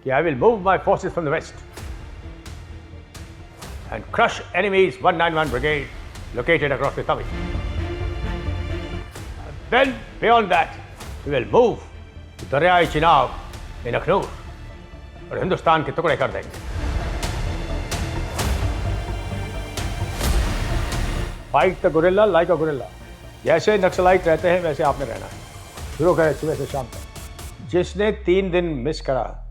कि I will move my forces from the west and crush enemy's 191 brigade located across the Tavi. Then beyond that, we will move to Daryai Chenab in Akhnur और हिंदुस्तान के टुकड़े कर देंगे. Fight the gorilla like a gorilla. जैसे naxalite रहते हैं वैसे आपने रहना है. शुरू करें सुबह से शाम तक. जिसने 3 दिन मिस करा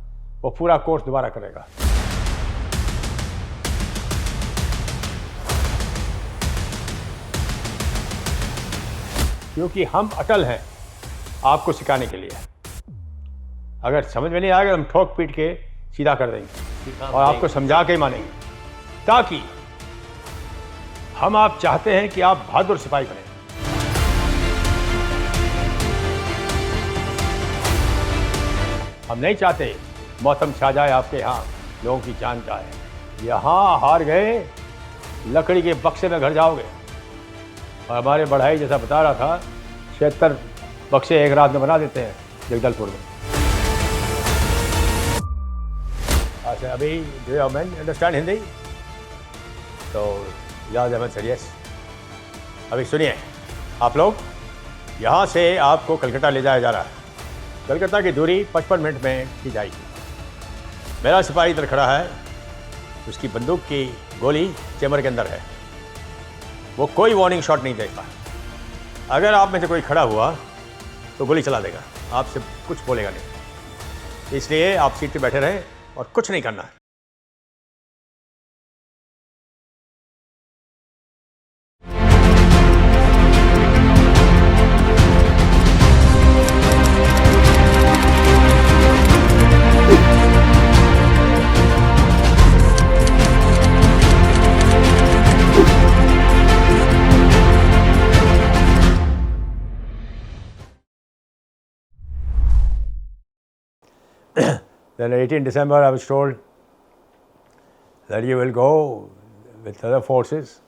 वो पूरा कोर्स दोबारा करेगा. क्योंकि हम अटल हैं आपको सिखाने के लिए. अगर समझ में नहीं आएगा हम ठोक पीट के सीधा कर देंगे और आपको समझा के ही मानेंगे, ताकि हम आप चाहते हैं कि आप बहादुर सिपाही बने. हम नहीं चाहते मौसम छा जाए आपके यहाँ, लोगों की जान जाए. यहाँ हार गए लकड़ी के बक्से में घर जाओगे. और हमारे बढ़ाई जैसा बता रहा था 76 बक्से एक रात में बना देते हैं जगदलपुर में. अच्छा अभी do you man understand Hindi? तो याद अहमद सर यस. अभी सुनिए आप लोग, यहाँ से आपको कलकत्ता ले जाया जा रहा है. कलकत्ता की दूरी 55 मिनट में की जाएगी. मेरा सिपाही इधर खड़ा है, उसकी बंदूक की गोली चैम्बर के अंदर है. वो कोई वार्निंग शॉट नहीं देगा. अगर आप में से कोई खड़ा हुआ तो गोली चला देगा, आपसे कुछ बोलेगा नहीं. इसलिए आप सीट पे बैठे रहें और कुछ नहीं करना है. Then 18 December I was told that you will go with other forces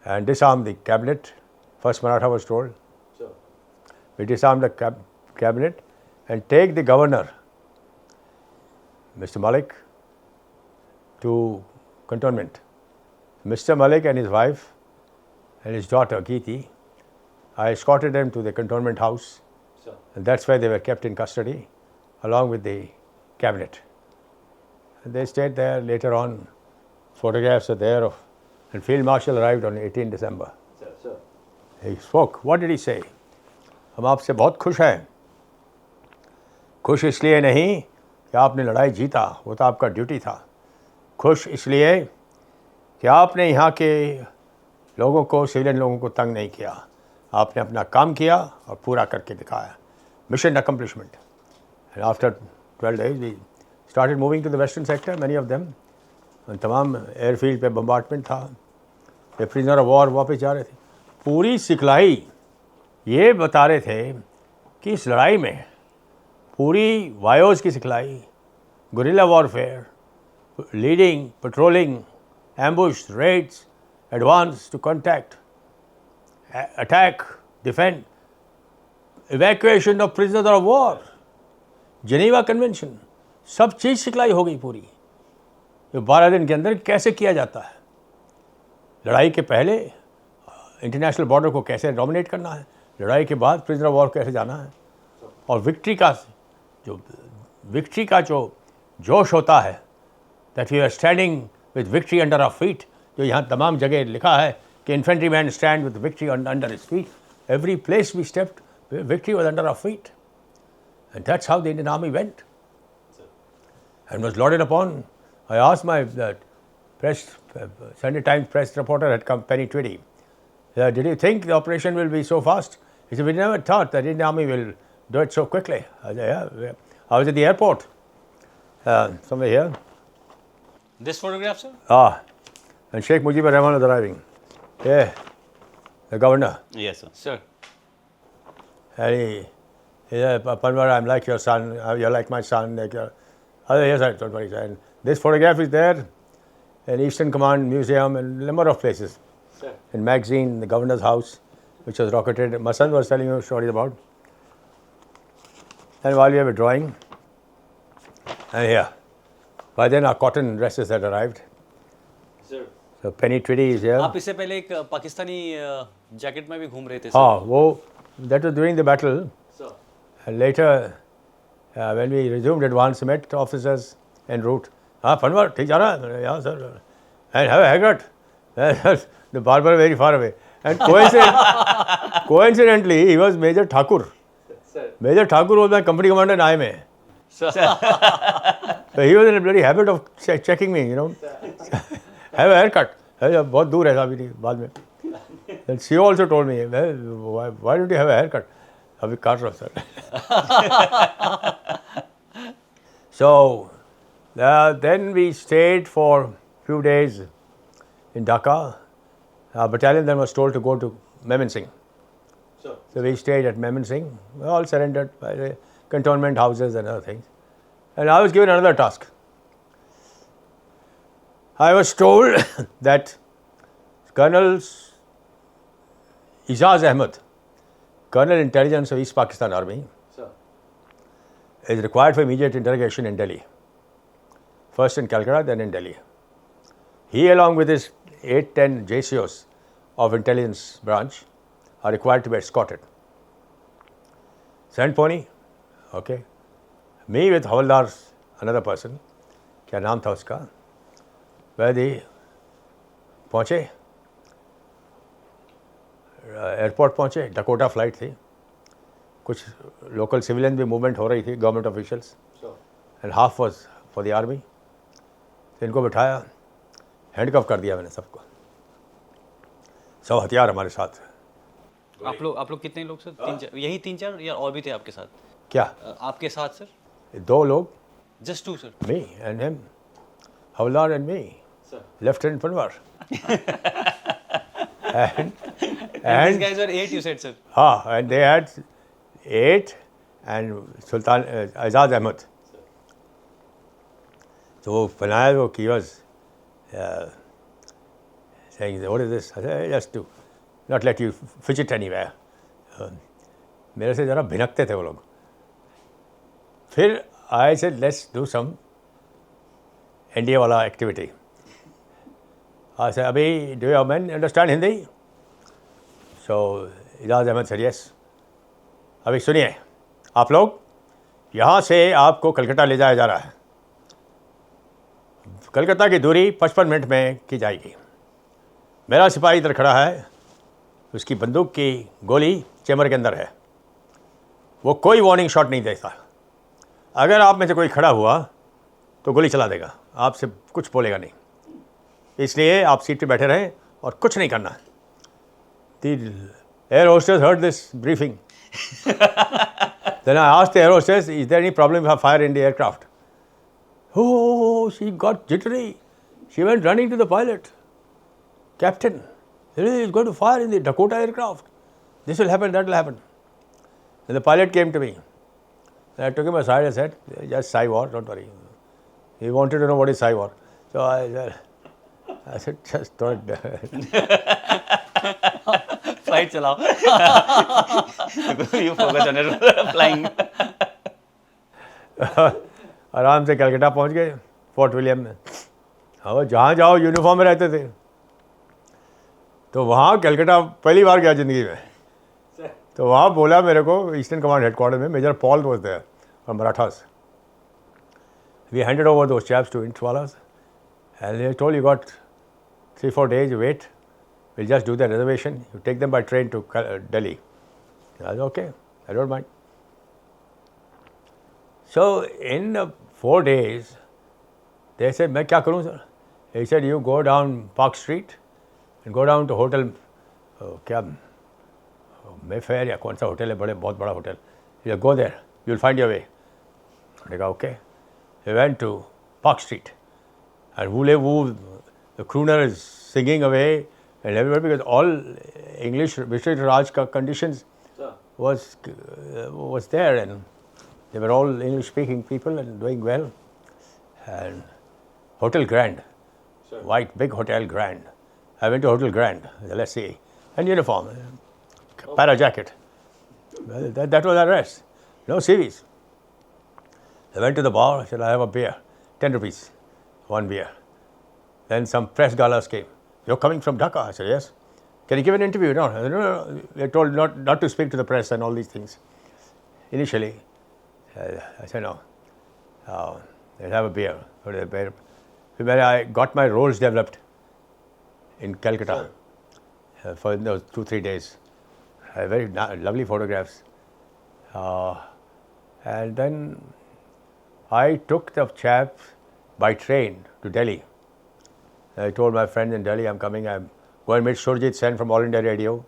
and disarm the cabinet. First Maratha was told. Sure. We disarmed the cabinet and take the governor, Mr. Malik, to cantonment. Mr. Malik and his wife and his daughter Geeti, I escorted them to the cantonment house. Sure. And that's where they were kept in custody, along with the cabinet. And they stayed there. Later on, photographs are there of, and Field Marshal arrived on 18 December. Sir. He spoke. What did he say? हम आपसे बहुत खुश हैं. खुश इसलिए नहीं कि आपने लड़ाई जीता, वो तो आपका ड्यूटी था. खुश इसलिए कि आपने यहाँ के लोगों को, सिविलियन लोगों को तंग नहीं किया. आपने अपना काम किया और पूरा करके दिखाया. Mission accomplishment. And after 12 days, we started moving to the western sector, many of them. और तमाम एयरफील्ड पे बम्बार्टमेंट था. ये प्रिजनर ऑफ वॉर वापस जा रहे थे. पूरी सिखलाई ये बता रहे थे कि इस लड़ाई में पूरी वायोज़ की सिखलाई, guerrilla warfare, leading, patrolling, ambush, raids, advance to contact, attack, defend, evacuation of prisoners of war, Geneva convention, सब चीज़ सिखलाई हो गई पूरी. ये 12 दिन के अंदर कैसे किया जाता है. लड़ाई के पहले इंटरनेशनल बॉर्डर को कैसे डोमिनेट करना है, लड़ाई के बाद प्रिजनर ऑफ वॉर कैसे जाना है, और विक्ट्री का जो जोश होता है, that we are standing with victory under our feet, जो यहाँ तमाम जगह लिखा है कि infantry man stand with victory under his feet. Every place we stepped, victory was under our feet. And that's how the Indian Army went and was lauded upon. I asked my Sunday Times press reporter had come, Penny Twitty, did you think the operation will be so fast? He said, we never thought that the Indian Army will do it so quickly. I said, yeah. I was at the airport, somewhere here. This photograph, sir? And Sheikh Mujibur Rahman was arriving. Yeah, the governor. Yes, sir. Sir. And he said, Panwar, I'm like your son, you're like my son. Like your... Yes, I don't worry. And this photograph is there in Eastern Command Museum and a number of places. Sir. In magazine, the governor's house, which was rocketed. My son was telling you stories about. And while we were drawing, And here. By then our cotton dresses had arrived. Sir. So Penny Tweedy is here. आप इससे पहले एक Pakistani jacket में भी घूम रहे थे हाँ, वो that was during the battle. Sir. And later, when we resumed advance, met officers en route. हाँ, Panwar, ठीक जा रहा है? Yeah, sir. And have a haircut. The barber very far away. And coincidentally, he was Major Thakur. Sir. Major Thakur was my company commander in IMA. Sir. So he was in a bloody habit of checking me, you know. Have a haircut. बहुत दूर है अभी बाद में. And she also told me, well, why don't you have a haircut? अभी काट रहा sir. So then we stayed for a few days in Dhaka. Our battalion then was told to go to Mymensingh. Sure. So we stayed at Mymensingh. We all surrendered by the cantonment houses and other things. And I was given another task. I was told that Colonel Ijaz Ahmed, Colonel Intelligence of East Pakistan Army, Sir. is required for immediate interrogation in Delhi. First in Calcutta, then in Delhi. He, along with his 8-10 JCOs of intelligence branch, are required to be escorted. Sent pony, okay. Me with Havaldar, another person, क्या नाम था उसका, वह दी पहुँचे, airport पहुँचे, Dakota flight थी, कुछ local civilian भी मूवमेंट हो रही थी, government officials, and half was for the army. इनको बिठाया, हैंडकफ कर दिया मैंने सबको, सब हथियार हमारे साथ. आप लोग कितने लोग सर? यही 3-4 या और भी थे आपके साथ? क्या आपके साथ सर? 2 लोग, just 2 sir. me and him, Havaldar and me, Sir. Lieutenant Panwar. and These guys were 8, you said sir. and they had 8 and Sultan Ijaz Ahmed. So Panay, he was saying, what is this? I said, just to not let you fidget anywhere. मेरे से ज़रा भिनकते थे वो लोग. फिर I said, let's do some NDA वाला activity. I said, अभी do your men understand Hindi? So Ijaz Ahmed said, yes. अभी सुनिए, आप लोग, यहाँ से आपको कलकत्ता ले जाया जा रहा है. कलकत्ता की दूरी 55 मिनट में की जाएगी. मेरा सिपाही इधर खड़ा है, उसकी बंदूक की गोली चैम्बर के अंदर है, वो कोई वार्निंग शॉट नहीं देता. अगर आप में से कोई खड़ा हुआ तो गोली चला देगा, आपसे कुछ बोलेगा नहीं. इसलिए आप सीट पे बैठे रहें और कुछ नहीं करना. The air hostess heard this briefing. Then I asked the air hostess, is there any problem if I fire in the aircraft? Oh, she got jittery. She went running to the pilot. Captain, he is going to fire in the Dakota aircraft. This will happen, that will happen. Then the pilot came to me. And I took him aside and said, just Cywar, don't worry. He wanted to know what is Cywar. So I said, just don't. Flight चलाओ. You focus on it, flying. आराम से कलकत्ता पहुंच गए, fort William में. और जहाँ जाओ uniform में रहते थे. तो वहाँ कलकत्ता पहली बार गया ज़िंदगी में. तो वहाँ बोला मेरे को ईस्टर्न कमांड हेडक्वार्टर में, major Paul was there from Marathas. We handed over those chaps to Intwalas and they told, you got 3-4 days, wait, we'll just do the reservation, you take them by train to Delhi. I said, okay, I don't mind. So in 4 days, they said, मैं क्या करूँ sir? He said, you go down Park Street and go down to hotel, क्या Mayfair या कौन सा hotel है, बहुत बड़ा hotel. You go there, you'll find your way. I go, okay. We went to Park Street and voulez-vous, the crooner is singing away and everybody, because all English British Raj conditions was there and they were all English speaking people and doing well. And Hotel Grand, white big Hotel Grand. I went to Hotel Grand, let's see, and uniform, para jacket. Well, that was our rest, no CVs. I went to the bar, I said, I have a beer, 10 rupees, one beer. Then some press galas came. You're coming from Dhaka? I said, yes. Can you give an interview? No. I said, no. They're told not to speak to the press and all these things. Initially, I said, no. I'll have a beer. When I got my roles developed in Calcutta for those 2-3 days, very lovely photographs. And then I took the chap by train to Delhi. I told my friends in Delhi, I'm coming. I'm going to meet Surjit Sen from All India Radio.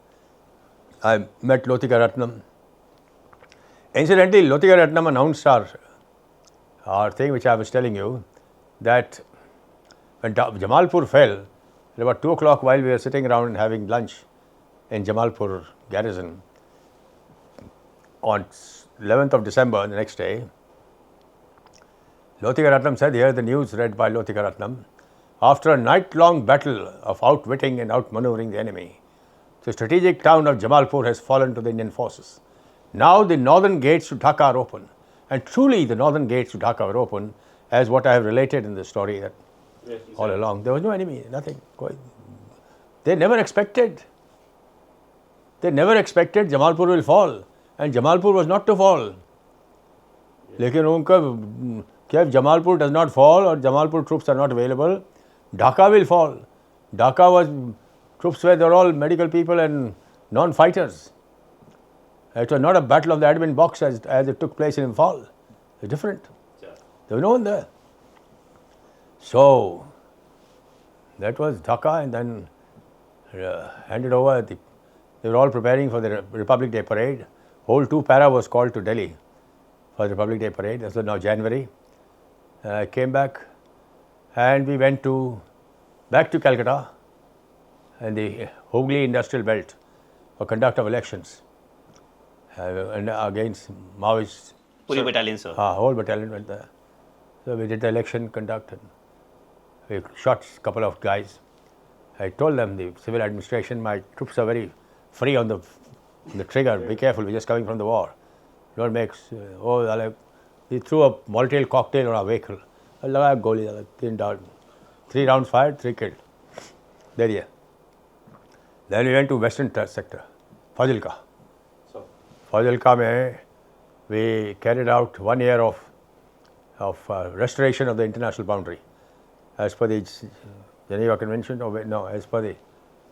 I met Lotika Ratnam. Incidentally, Lotika Ratnam announced our thing, which I was telling you, that when Jamalpur fell, at about 2 o'clock, while we were sitting around and having lunch in Jamalpur garrison, on 11th of December, the next day, Lotika Ratnam said, here the news read by Lotika Ratnam, after a night-long battle of outwitting and outmaneuvering the enemy, the strategic town of Jamalpur has fallen to the Indian forces. Now the northern gates to Dhaka are open. And truly the northern gates to Dhaka were open, as what I have related in the story, that all along. There was no enemy, nothing. They never expected Jamalpur will fall. And Jamalpur was not to fall. Lekin unka, if Jamalpur does not fall or Jamalpur troops are not available, Dhaka will fall. Dhaka was troops where they were all medical people and non-fighters. It was not a battle of the admin box as it took place in Imphal. It's different. There was no one there. So that was Dhaka, and then handed over. They were all preparing for the Republic Day parade. Whole 2 para was called to Delhi for the Republic Day parade. This was now January. I came back, and we went back to Calcutta and the Hooghly Industrial Belt for conduct of elections. And against Maoists. पूरी battalion, sir. Whole battalion went there. So we did the election conduct, and we shot a couple of guys. I told them, the civil administration, my troops are very free on the trigger. Be careful, we're just coming from the war. Don't make. He threw a Molotov cocktail on our vehicle. I लगाया गोली, 3 rounds fired, 3 killed. There. Then we went to Western sector, Fazilka. Fazilka mein, we carried out 1 year of restoration of the international boundary, as per the Geneva Convention, as per the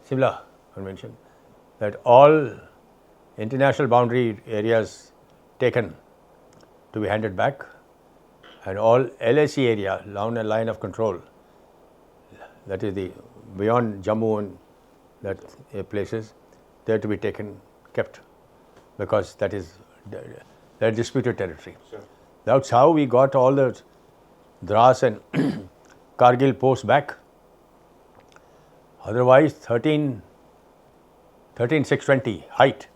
Simla Convention, that all international boundary areas taken to be handed back, and all LAC area, line of control, that is the beyond Jammu and that places, they are to be kept, because that is disputed territory. Sure. That's how we got all the Dras and Kargil posts back. Otherwise, 13,620 height.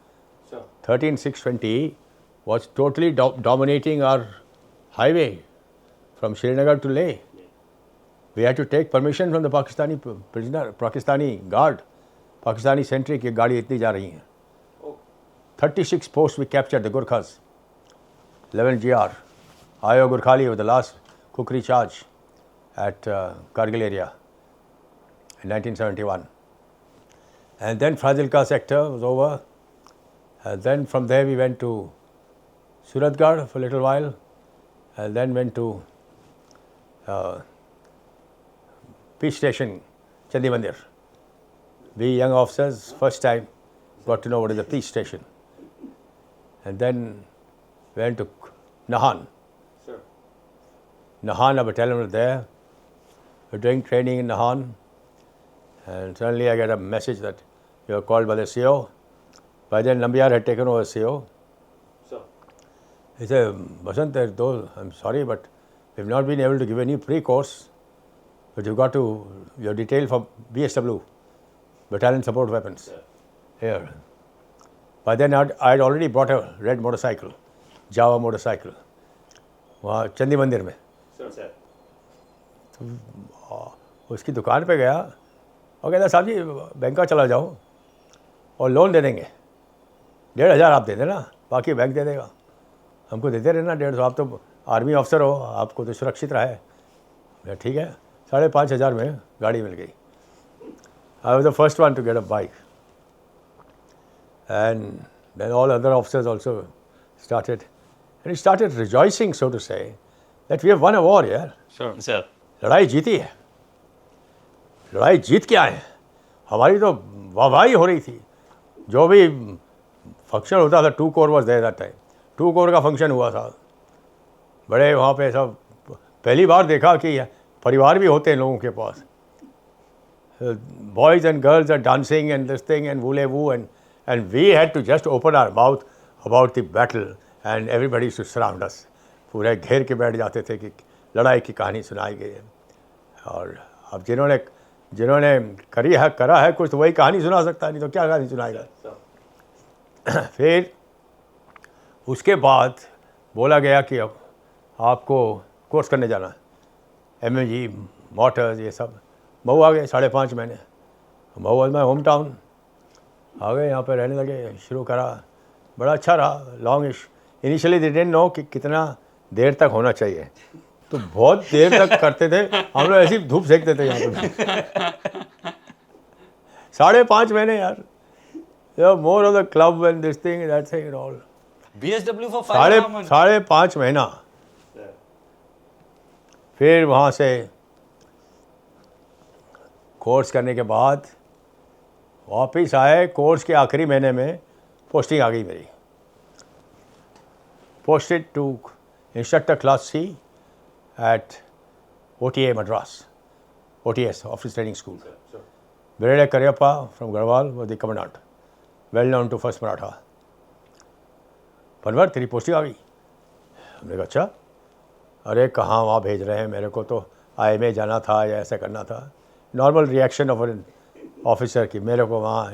Sure. 13,620 was totally dominating our highway from Srinagar to Leh. We had to take permission from the Pakistani prisoner, Pakistani guard, Pakistani sentry ki gaadi itni ja rahi hai. 36 posts we captured, the Gurkhas. 11 GR. Ayo Gurkhali was the last kukri charge at Kargil area in 1971. And then Fazilka sector was over. And then from there we went to Suratgarh for a little while, and then went to Peace Station, Chandi Mandir. We young officers, first time, got to know what is a peace station. And then went to Nahan. Sure. Nahan, a battalion was there. We were doing training in Nahan. And suddenly I get a message that you are called by the CO. By then Nambiar had taken over CO. Sure. He said, Basant, I'm sorry, but we've not been able to give any pre-course, but you've got to, your detail for BSW, Battalion Support Weapons. Yeah. Here. By then I had already brought a red motorcycle, Java motorcycle, वहाँ चंदी मंदिर में. उसकी दुकान पे गया और कहता साहब जी बैंक का चला जाओ और लोन दे देंगे, 1,500 आप दे देना, बाकी बैंक दे देगा. हमको देते रहना 150. आप तो आर्मी अफसर हो, आपको तो सुरक्षित रहा है। मैं ठीक है, 5,500 में गाड़ी मिल गई। I was the first one to get a bike, and then all other officers also started, and he started rejoicing, so to say, that we have won a war यार। सर लड़ाई जीती है। लड़ाई जीत के आए हैं। हमारी तो वाहवाही हो रही थी। जो भी फंक्शन होता था, 2 corps was there that time. 2 corps का फंक्शन हुआ था, बड़े वहाँ पे सब। पहली बार देखा कि परिवार भी होते हैं लोगों के पास। Boys and girls are dancing and this thing and वूले वू, and we had to just open our mouth about the battle and everybody to surround us. पूरे घेर के बैठ जाते थे कि लड़ाई की कहानी सुनाई गई है। और अब जिन्होंने करा है कुछ, तो वही कहानी सुना सकता है, नहीं तो क्या कहानी सुनाएगा। फिर उसके बाद बोला गया कि अब आपको कोर्स करने जाना है, MAG मोटर्स ये सब। मऊ आ गए 5.5 महीने। Mau was my home town. आ गए यहाँ पे रहने लगे, शुरू करा। बड़ा अच्छा रहा, long initially they didn't know कि कितना देर तक होना चाहिए, तो बहुत देर तक करते थे। हम लोग ऐसी धूप सेकते थे यहाँ पे। 5.5 महीने यार। More of the club and this thing that thing and all. BSW for 5 months। 5.5 महीना। फिर वहाँ से कोर्स करने के बाद वापस आए। कोर्स के आखिरी महीने में पोस्टिंग आ गई मेरी। Posted to instructor class C at OTA Madras, OTS, Office Training School. Brigadier Karyappa from Garhwal was the commandant, well known to 1st Maratha. Panwar तेरी पोस्टिंग आ गई। हमने कहा अच्छा। अरे कहाँ वहाँ भेज रहे हैं, मेरे को तो IMA जाना था या ऐसा करना था। Normal reaction of an officer की, मेरे को वहाँ।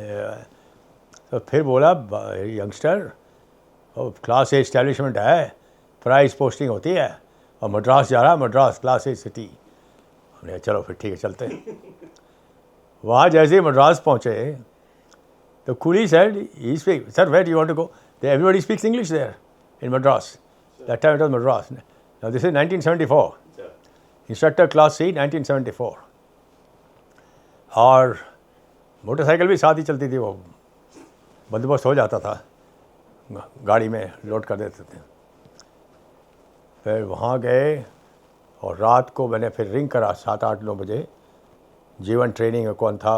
तो फिर बोला यंगस्टर, क्लास A इस्टेब्लिशमेंट है, प्राइस पोस्टिंग होती है, और मद्रास जा रहा है, मद्रास क्लास A सिटी। हमने चलो फिर ठीक है चलते हैं। वहाँ जैसे ही मद्रास पहुँचे तो coolie said, he speak, sir where do you want to go? Everybody speaks English there in Madras. That time it was Madras. Now this is 1974. Instructor class C 1974. और मोटरसाइकिल भी साथ ही चलती थी, वो बंदोबस्त हो जाता था, गाड़ी में लोड कर देते थे। फिर वहाँ गए और रात को मैंने फिर रिंग करा 7, 8, 9 बजे। जीवन ट्रेनिंग कौन था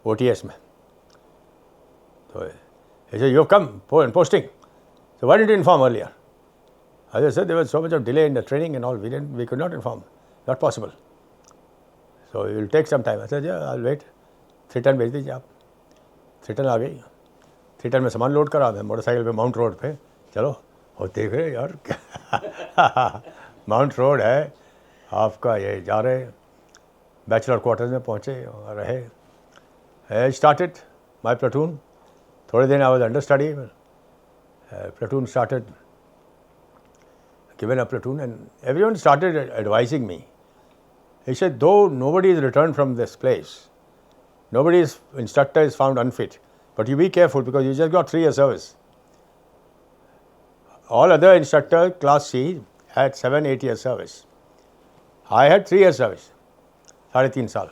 OTS में। तो he said, you have come for posting. So why didn't you inform earlier? I just said there was so much of delay in the training and all. We could not inform. Not possible. So it will take some time. I said, yeah, I'll wait. 3 भेज दीजिए आप। 3 आ गई। 3 में सामान load करा। मैं motorcycle पे mount road पे, चलो और देख रहे यार माउंट रोड है आपका, ये जा रहे बैचलर क्वार्टर्स में पहुँचे और रहे। I started my platoon. थोड़े दिन I was understudy. Platoon started, given a platoon, and everyone started advising me. He said, though nobody is returned from this place, nobody's instructor is found unfit, but you be careful because you just got 3 years service. All other instructors, class C, had 7, 8 years service. I had 3 years service, 3.5 साल।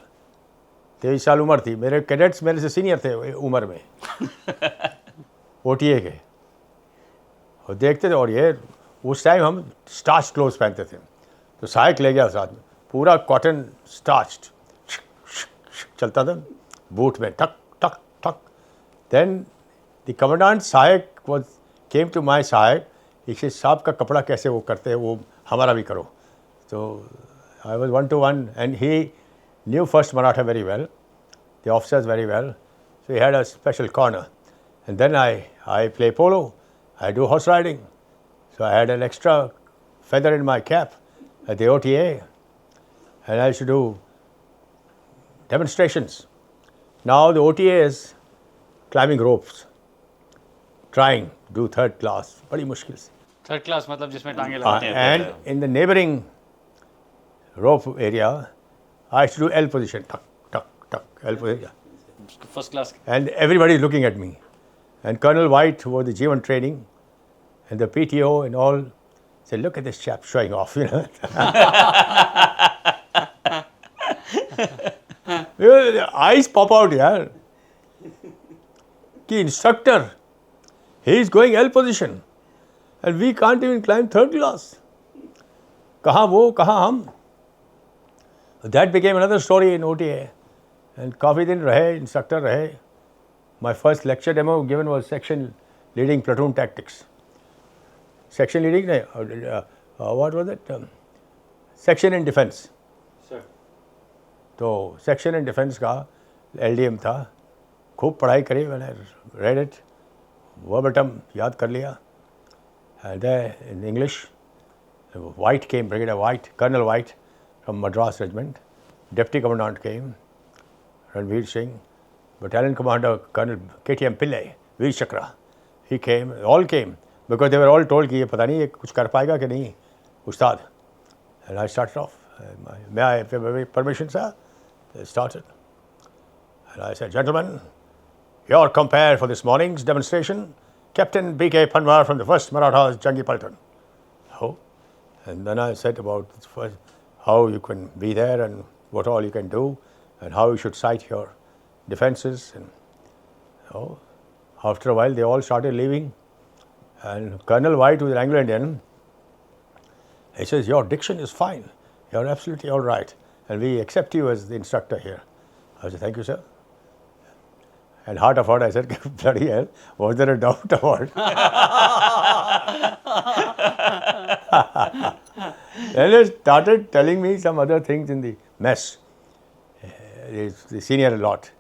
23 साल उम्र थी। मेरे cadets मेरे से senior थे उम्र में OTA के, और देखते थे। और ये उस टाइम हम स्टार्च क्लोथ पहनते थे, तो सहायक ले गया साथ में, पूरा कॉटन स्टार्च चलता था बूट में, ठक ठक ठक। देन द कमांडेंट सहायक वाज केम टू माय सहायक, इसे साहब का कपड़ा कैसे वो करते हैं, वो हमारा भी करो। तो I was 1 to 1 and he knew 1st Maratha very well, the officers very well, so he had a special corner. And then I play polo, I do horse riding, so I had an extra feather in my cap at the OTA, and I used to do demonstrations. Now the OTA is climbing ropes, trying to do 3rd class, बड़ी मुश्किल से। 3rd class मतलब जिसमें टांगे लगाते हैं। And in the neighboring rope area, I used to do L position, tuck, tuck, tuck, L position. 1st class। And everybody looking at me. And Colonel White, who was the G1 training, and the PTO and all, Say, look at this chap showing off, The eyes pop out, yaar. Ki instructor, he is going L position. And we can't even climb third class. Kahan wo, kahan hum? That became another story in OTA. And काफ़ी दिन रहे, instructor रहे. My first lecture demo given was section leading platoon tactics. Section leading, what was it? Section in defense. Sir. तो section in defense का LDM था. खूब पढ़ाई करी, मैंने read it, verbatim याद कर लिया. And there in English, White came, Brigadier White, Colonel White from Madras Regiment. Deputy Commandant came, Ranveer Singh. Battalion Commander Colonel KTM Pillai, Veer Chakra. He came, all came, because they were all told कि ये पता नहीं ये कुछ कर पाएगा कि नहीं, उस्ताद. And I started off. May I have your permission, sir? I started. And I said, gentlemen, your compare for this morning's demonstration, Captain B.K. Panwar from the 1st Marathas Jangi Paltan. Oh. And then I said about how you can be there and what all you can do and how you should sight your defenses. And after a while, they all started leaving. And Colonel White, who is an Anglo-Indian, he says, your diction is fine. You're absolutely all right. And we accept you as the instructor here. I said, thank you, sir. And heart of heart, I said, bloody hell, was there a doubt about it? Then they started telling me some other things in the mess. The senior a lot.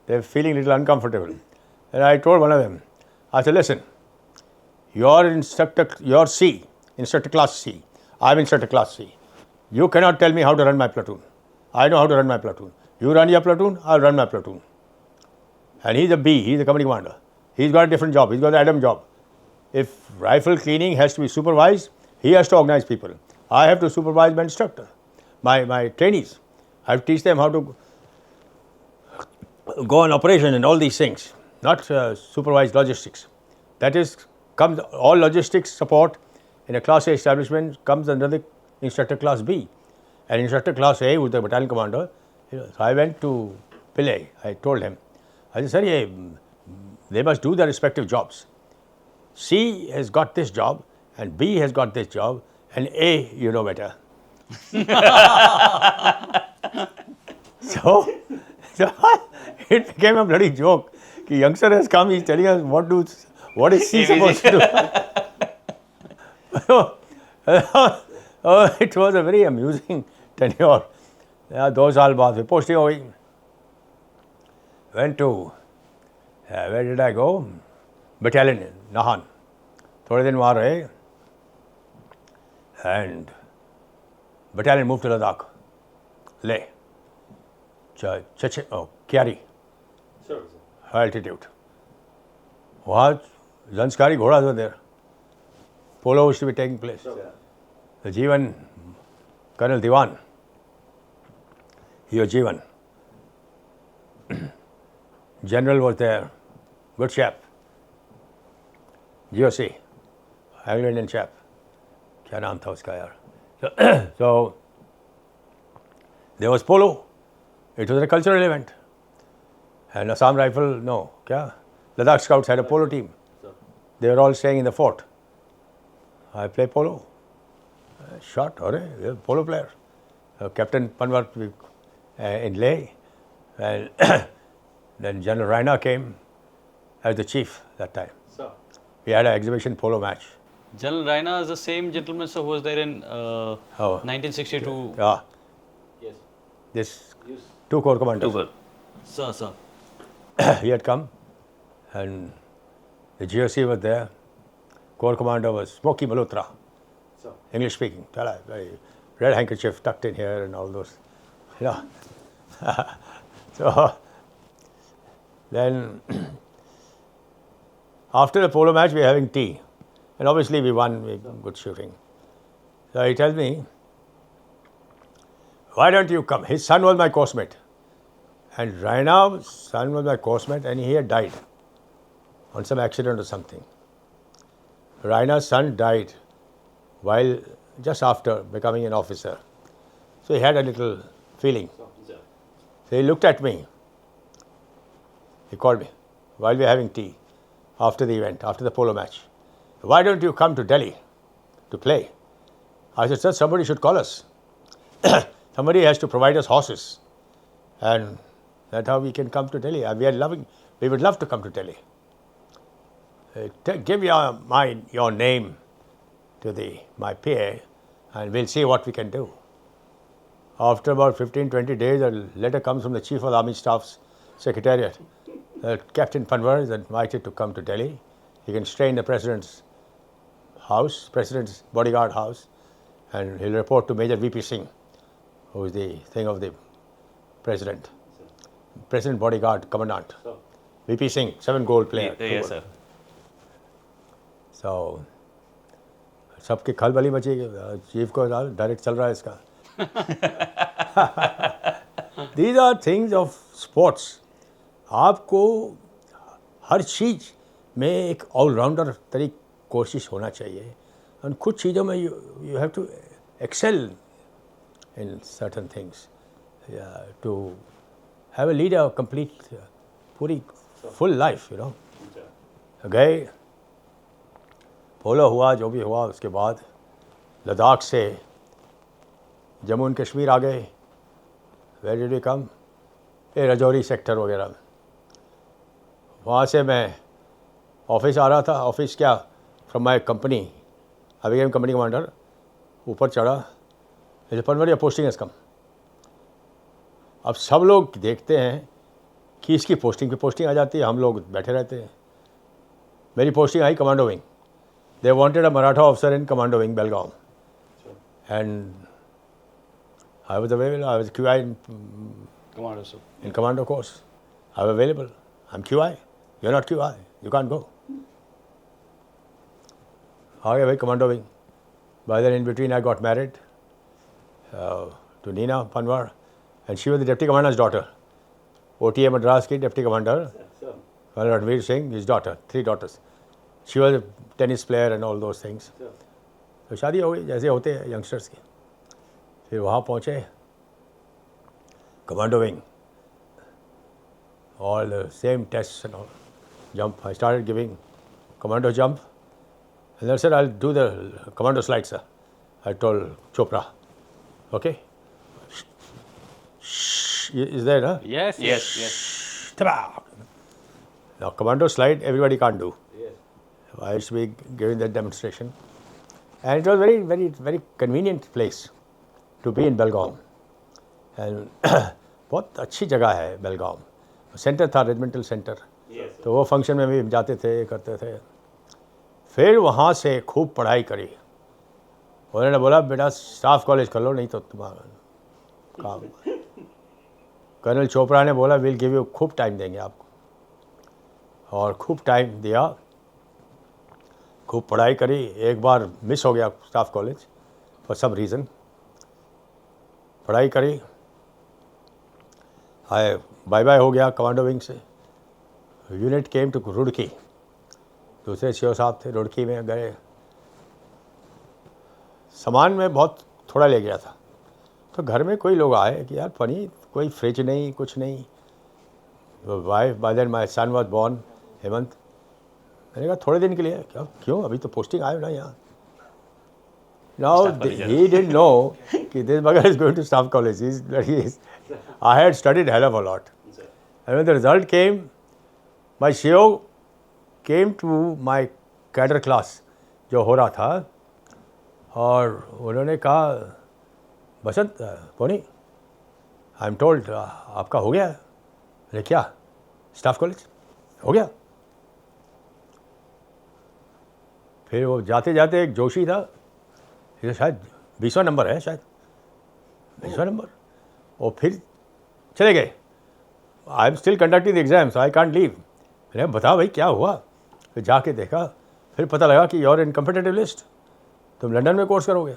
They're feeling a little uncomfortable. And I told one of them, I said, listen, you're instructor class C. I'm instructor class C. You cannot tell me how to run my platoon. I know how to run my platoon. You run your platoon, I'll run my platoon. And he's a B, he's a company commander. He's got a different job, he's got an Adam job. If rifle cleaning has to be supervised, he has to organize people. I have to supervise my instructor, my trainees. I have to teach them how to go on operation and all these things, not supervise logistics. That is, all logistics support in a class A establishment comes under the instructor class B. And instructor class A, who is the battalion commander, so I went to Pillai, I told him, I said, sir, they must do their respective jobs. C has got this job, and B has got this job, and A, you know better. So it became a bloody joke. The youngster has come, he's telling us what is C supposed to do. It was a very amusing tenure. 2 साल बाद फिर posting हो गई. Went to, where did I go? Battalion, Nahan. थोड़े दिन वहाँ रहे. And battalion moved to Ladakh. Leh. Kyari. Sure. High altitude. वहाँ Zanskari Ghodas were there. Polo was to be taking place. Sure. The Jeevan, Colonel Diwan, he was Jeevan. General was there, good chap. GOC, Anglo-Indian chap. क्या नाम था उसका यार? So there was polo. It was a cultural event. And Assam Rifle, no, क्या? Ladakh Scouts had a polo team. They were all staying in the fort. I play polo. Shot, a polo player. Captain Panwar in Leh. And then General Raina came as the chief that time. Sir. We had an exhibition polo match. General Raina is the same gentleman sir, who was there in 1962. Yeah, Yes. this Yes. 2 corps commanders. Sir. He had come and the GOC was there. Corps commander was Smoky Malhotra, Sir. English speaking. Very red handkerchief tucked in here and all those. Yeah. So then after the polo match, we were having tea. And obviously we won, we good shooting. So he tells me, why don't you come? His son was my coursemate. And Raina's son was my coursemate and he had died on some accident or something. Raina's son died while just after becoming an officer. So he had a little feeling. Sir. So he looked at me. He called me while we were having tea after the event, after the polo match. Why don't you come to Delhi to play? I said, sir, somebody should call us. Somebody has to provide us horses. And that's how we can come to Delhi. We would love to come to Delhi. Give your name to my PA and we'll see what we can do. After about 15-20 days, a letter comes from the Chief of the Army Staff's Secretariat. Captain Panwar is invited to come to Delhi. He can stay in the President's house, President's bodyguard house, and he'll report to Major V.P. Singh, who is the thing of the President. President Bodyguard Commandant. Sir. V.P. Singh, 7 gold player. Yes, sir. So, सबकी खलबली मची chief को direct चल रहा है इसका. These are things of sports. आपको हर चीज़ में एक ऑलराउंडर तरीक कोशिश होना चाहिए और कुछ चीज़ों में you have to excel in certain things to have a leader complete पूरी full life, you know. गए पोलो हुआ, जो भी हुआ, उसके बाद लद्दाख से जम्मू एंड कश्मीर आ गए. Where did we come? ये राजौरी सेक्टर वगैरह. वहाँ से मैं ऑफिस आ रहा था. ऑफिस क्या, from my company I became company commander. ऊपर चढ़ा, पंद्रह पोस्टिंग इज कम. अब सब लोग देखते हैं कि इसकी पोस्टिंग पे पोस्टिंग आ जाती है, हम लोग बैठे रहते हैं. मेरी posting I commando wing. They wanted a Maratha officer in Commando Wing, Belgaum. Sure. And I was available. I was QI Commander, sir. in Commando course. I was available. I'm QI. You're not QI. You can't go. आ गया भाई Commando Wing. By then in between I got married to Nina Panwar, and she was the Deputy Commander's daughter. OTA Madras की Deputy Commander, Sir. Colonel Ranveer Singh, his daughter, 3 daughters. She was a tennis player and all those things. Sir. तो शादी हो गई जैसे होते हैं youngsters की. फिर वहाँ पहुँचे, commando wing, all the same tests and all. Jump. I started giving commando jump. And then I said, I'll do the commando slide, sir. I told Chopra. Okay? Shh. Is there, huh? Yes, yes, yes. Tabah. Now, commando slide, everybody can't do. Yes. I used to be giving that demonstration. And it was very, very, very convenient place to be in Belgaum. And बहुत अच्छी जगह है बेलगाम. Centre था, regimental centre. Yes. तो वो function में भी जाते थे, करते थे. फिर वहाँ से खूब पढ़ाई करी. उन्होंने बोला बेटा स्टाफ कॉलेज कर लो, नहीं तो तुम्हारा काम. कर्नल चोपड़ा ने बोला विल गिव यू, खूब टाइम देंगे आपको. और खूब टाइम दिया, खूब पढ़ाई करी. एक बार मिस हो गया staff college for some reason. पढ़ाई करी, हाय बाय बाय हो गया कमांडो विंग से. Unit came to Roorkee. दूसरे सीओ साहब थे, रुड़की में गए. सामान में बहुत थोड़ा ले गया था. तो घर में कोई लोग आए कि यार फनी, कोई फ्रिज नहीं, कुछ नहीं. Wife by then my son was born, Hemant. मैंने कहा थोड़े दिन के लिए. क्या, क्यों, अभी तो पोस्टिंग आए ना यहाँ. Now he didn't know कि this bugger is going to staff college. I had studied hell of a lot. And when the result came, my CEO came to my cadre class जो हो रहा था, और उन्होंने कहा बसंत पोनी, आई एम टोल्ड आपका हो गया. अरे क्या, स्टाफ कॉलेज हो गया. फिर वो जाते जाते एक जोशी था, ये शायद 20वां नंबर है, शायद 20वां नंबर. और फिर चले गए. I am still conducting the exam, so I can't leave. मैंने बता भाई क्या हुआ. फिर जाके देखा, फिर पता लगा कि you are in competitive list, तुम लंदन में कोर्स करोगे.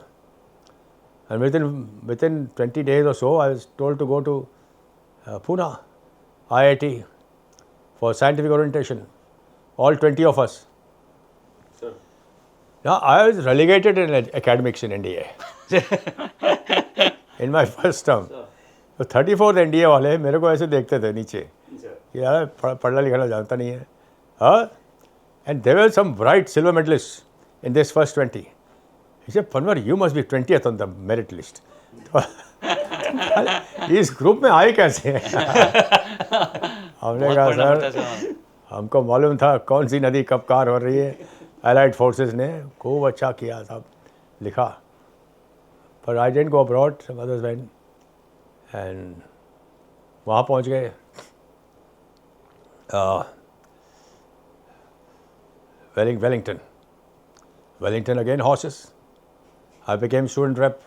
एंड विद इन 20 days और so I was told to go to Poona IIT for scientific orientation, all 20 of us. Sir. Now, I was relegated in academics in NDA. In my first term. तो 34th NDA वाले मेरे को ऐसे देखते थे नीचे Sir. कि यार पढ़ना लिखना जानता नहीं है हाँ and there were some bright silver medalists in this first 20. He said, Panwar, you must be 20th on the merit list. इस ग्रुप में आए कैसे हमने बहुत कहा पढ़ना पड़ता है सर सर। हमको मालूम था कौन सी नदी कब पार हो रही है एलाइड फोर्सेस ने खूब अच्छा किया था लिखा पर I didn't go abroad some others went and वहाँ पहुँच गए Wellington again horses. I became student rep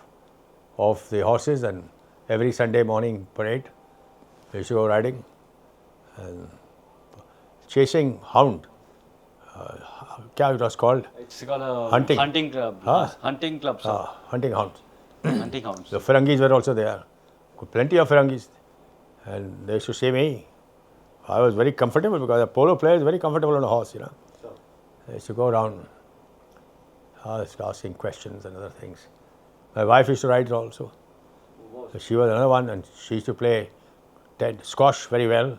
of the horses and every Sunday morning parade we used to go riding and chasing hound. Kya it was called? It's called a Hunting. hunting club. हाँ. Hunting club, sir. Hunting hounds. Hunting hounds. The Ferengis were also there. Plenty of Ferengis. And they used to say me. I was very comfortable because a polo player is very comfortable on a horse, you know. Sure. I used to go around asking questions and other things. My wife used to ride also. So she was another one and she used to play squash very well.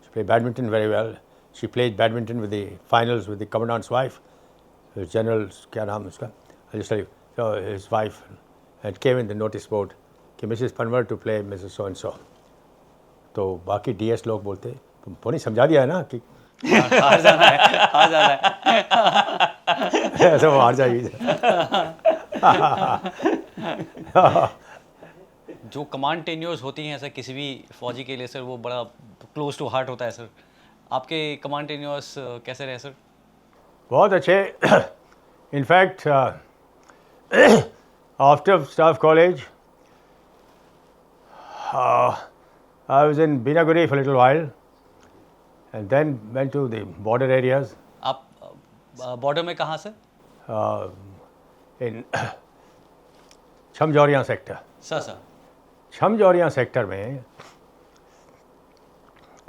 She played badminton very well. She played badminton with the finals with the commandant's wife, the general, kya naam uska? I'll just tell you. So his wife and came in the notice board कि Mrs. Panwar to play Mrs. So and so. तो बाकी DS लोग बोलते तुमको नहीं समझा दिया है ना कि हार जाना है, हार जाना है। ऐसे वो हार जाएगी जो कमांड टेन्योर्स होती हैं सर किसी भी फौजी के लिए सर वो बड़ा क्लोज टू हार्ट होता है सर। आपके कमांड टेन्योर्स कैसे रहे सर? बहुत अच्छे in fact after staff college I was in Binaguri for a little while and then went to the border areas आप बॉर्डर में कहाँ से? in Chamjoriya sector. Sir Chamjoriya sector में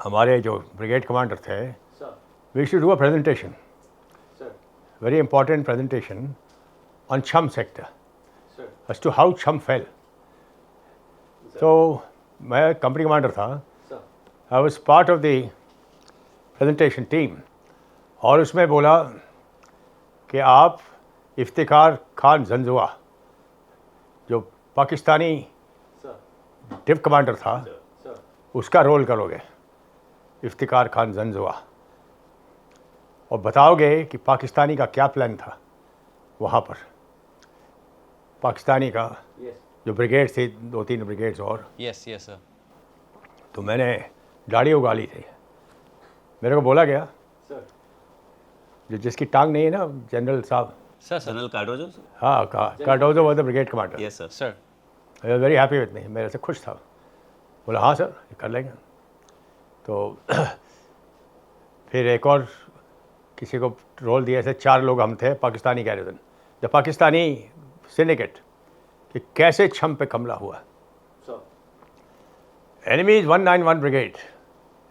हमारे जो ब्रिगेड कमांडर थे Sir. we used to do a presentation, Sir. very important presentation on Cham sector Sir. as to how Cham fell. So मैं company commander था Sir. I was part of the presentation team और उसमें बोला कि आप इफ्तिकार खान जंजुआ जो Pakistani Sir. Div commander था Sir. उसका रोल करोगे इफ्तिकार खान जंजुआ और बताओगे कि पाकिस्तानी का क्या प्लान था वहाँ पर पाकिस्तानी का Yes. जो ब्रिगेड थी 2-3 ब्रिगेड्स और यस यस सर। तो मैंने दाढ़ी उगा ली थी मेरे को बोला गया Sir. जो जिसकी टांग नहीं है ना जनरल साहब सर जनरल कार्डोजो हाँ Cardozo was the brigade commander yes sir sir I was very happy with me मेरे से खुश था बोला हाँ सर ये कर लेंगे तो फिर एक और किसी को रोल दिया ऐसे 4 लोग हम थे Pakistani garrison the Pakistani syndicate कि कैसे छम पे हमला हुआ Sir. एनिमीज 191 ब्रिगेड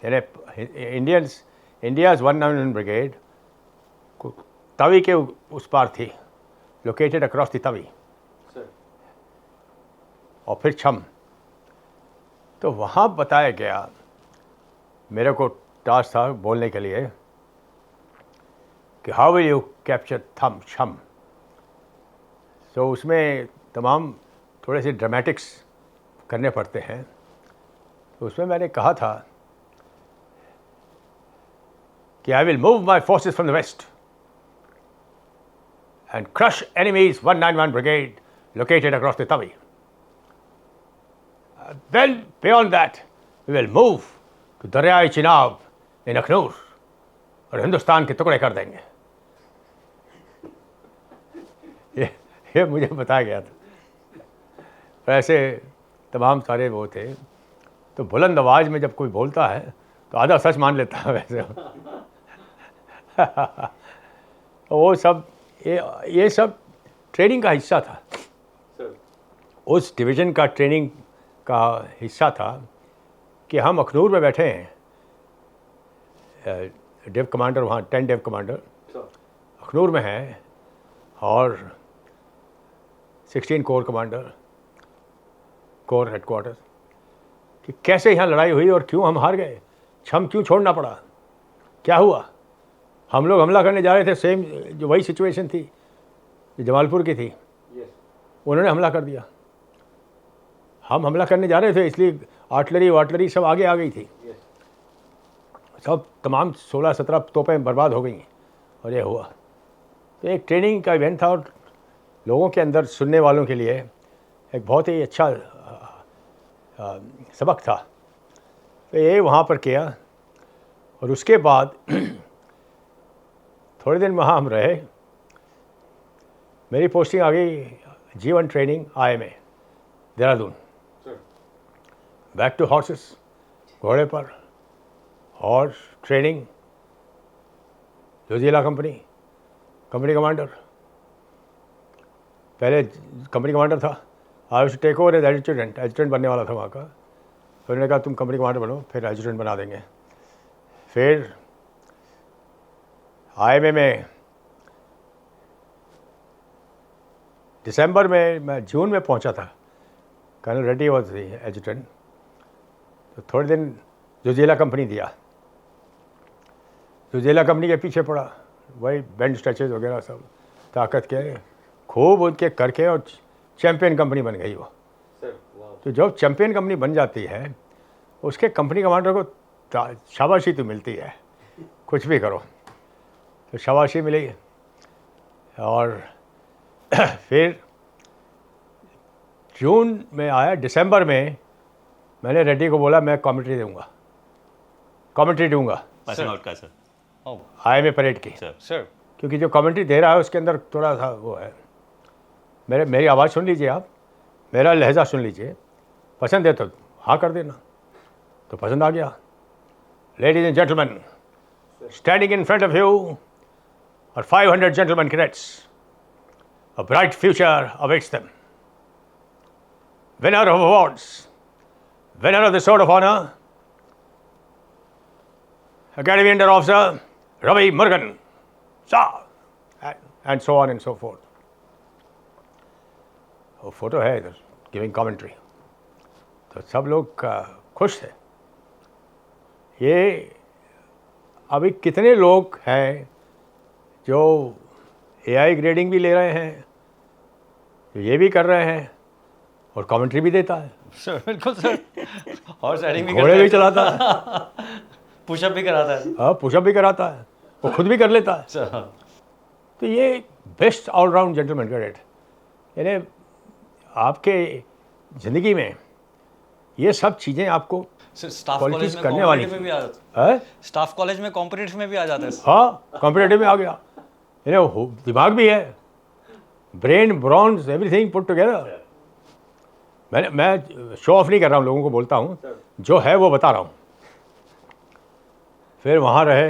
यानी इंडियाज 191 ब्रिगेड तवी के उस पार थी located across the Tawi Sir. और फिर छम तो वहाँ बताया गया मेरे को टास्क था बोलने के लिए कि हाउ विल यू कैप्चर छम सो उसमें तमाम थोड़े से ड्रामेटिक्स करने पड़ते हैं तो उसमें मैंने कहा था कि I will move my forces from the west and crush enemies 191 brigade located across the Tawi then beyond that we will move to दरियाई चिनाब in अखनूर और हिंदुस्तान के टुकड़े कर देंगे ये मुझे बताया गया था और ऐसे तमाम सारे वो थे तो बुलंद आवाज़ में जब कोई बोलता है तो आधा सच मान लेता है वैसे तो वो सब ये सब ट्रेनिंग का हिस्सा था Sir. उस डिवीज़न का ट्रेनिंग का हिस्सा था कि हम अखनूर में बैठे हैं डिव कमांडर वहाँ 10 डिव कमांडर Sir. अखनूर में हैं और 16 कोर कमांडर, कोर हेडक्वार्टर, कि कैसे यहाँ लड़ाई हुई और क्यों हम हार गए, हम क्यों छोड़ना पड़ा, क्या हुआ। हम लोग हमला करने जा रहे थे, सेम जो वही सिचुएशन थी जो जमालपुर की थी, Yes. उन्होंने हमला कर दिया। हम हमला करने जा रहे थे, इसलिए आर्टिलरी सब आगे आ गई थी, Yes. सब तमाम 16-17 तोपें बर्बाद हो गई और ये हुआ। तो एक ट्रेनिंग का इवेंट था और लोगों के अंदर, सुनने वालों के लिए एक बहुत ही अच्छा सबक था। तो ये वहाँ पर किया और उसके बाद थोड़े दिन वहाँ हम रहे। मेरी पोस्टिंग आ गई G1 ट्रेनिंग IMA देहरादून। Sir. बैक टू हॉर्सेस, घोड़े पर, और ट्रेनिंग जोजिला कंपनी कमांडर। पहले कंपनी कमांडर था, I was to take over as adjutant बनने वाला था वहाँ का। तो उन्होंने कहा तुम कंपनी कमांडर बनो, फिर एडजुटेंट बना देंगे। फिर IMA में दिसंबर में, मैं जून में पहुंचा था, colonel Reddy was the adjutant. तो थोड़े दिन जोजिला कंपनी दिया, जोजिला कंपनी के पीछे पड़ा, वही बेंच स्ट्रेचेज वगैरह सब ताकत के खूब उनके करके, और चैम्पियन कंपनी बन गई वो। Sir. Wow. तो जब चैम्पियन कंपनी बन जाती है, उसके कंपनी कमांडर को शाबाशी तो मिलती है, कुछ भी करो तो शाबाशी मिली। और फिर जून में आया, दिसंबर में मैंने रेड्डी को बोला मैं कमेंट्री दूंगा पासिंग आउट का सर। Oh, IMA परेड की, सर sir. क्योंकि जो कमेंट्री दे रहा है उसके अंदर थोड़ा सा वो है। मेरी आवाज़ सुन लीजिए आप, मेरा लहजा सुन लीजिए, पसंद है तो हाँ कर देना। तो पसंद आ गया। Ladies and gentleman, standing in front of you are 500 gentleman cadets, a bright future awaits them. Winner of awards, winner of the sword of honour, Academy Under Officer Ravi Murugan, sir, and so on and so forth. वो photo है इधर, giving commentary. तो सब लोग खुश थे। ये अभी कितने लोग हैं जो AI ग्रेडिंग भी ले रहे हैं, जो ये भी कर रहे हैं और कमेंट्री भी देता है, Sir, बिल्कुल सर। हॉर्स राइडिंग भी घोड़े भी करता चलाता है, है, पुशअप भी कराता है। हाँ पुशअप भी कराता है, वो खुद भी कर लेता है। Sir. तो ये बेस्ट ऑलराउंड जेंटलमैन कैडेट, यानी आपके ज़िंदगी में ये सब चीज़ें आपको Sir, स्टाफ Politics कॉलेज में करने वाली कॉम्पिटिटिव में भी आ जाता है। है। स्टाफ कॉलेज में कॉम्पिटिटिव में भी आ जाता है। हाँ कॉम्पिटेटिव में आ गया, यानी दिमाग भी है, brain brawns everything put together. मैं शो ऑफ नहीं कर रहा हूँ, लोगों को बोलता हूँ जो है वो बता रहा हूँ। फिर वहाँ रहे,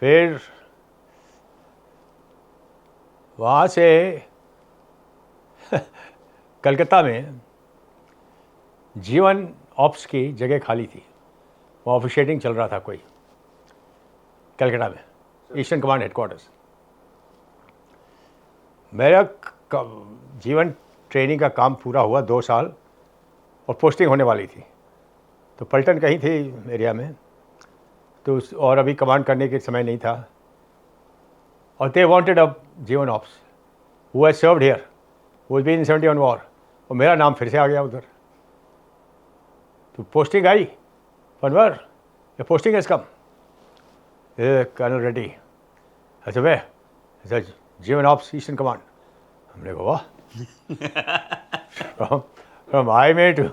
फिर वहाँ से कलकत्ता में G1 ऑप्स की जगह खाली थी, वहाँ ऑफिशिएटिंग चल रहा था कोई कलकत्ता में, ईस्टर्न कमांड हेडक्वार्टर्स। मेरा G1 ट्रेनिंग का काम पूरा हुआ 2 साल और पोस्टिंग होने वाली थी। तो पलटन कहीं थी एरिया में, तो और अभी कमांड करने के समय नहीं था, और they wanted a G1 ops who has served here, who has been in 71 war, और मेरा नाम फिर से आ गया उधर। तो पोस्टिंग आई, पनवर ये posting has come, colonel Reddy, अच्छा वे G1 ऑप्स ईस्टर्न कमांड। हमने कहा वाह, from IMA to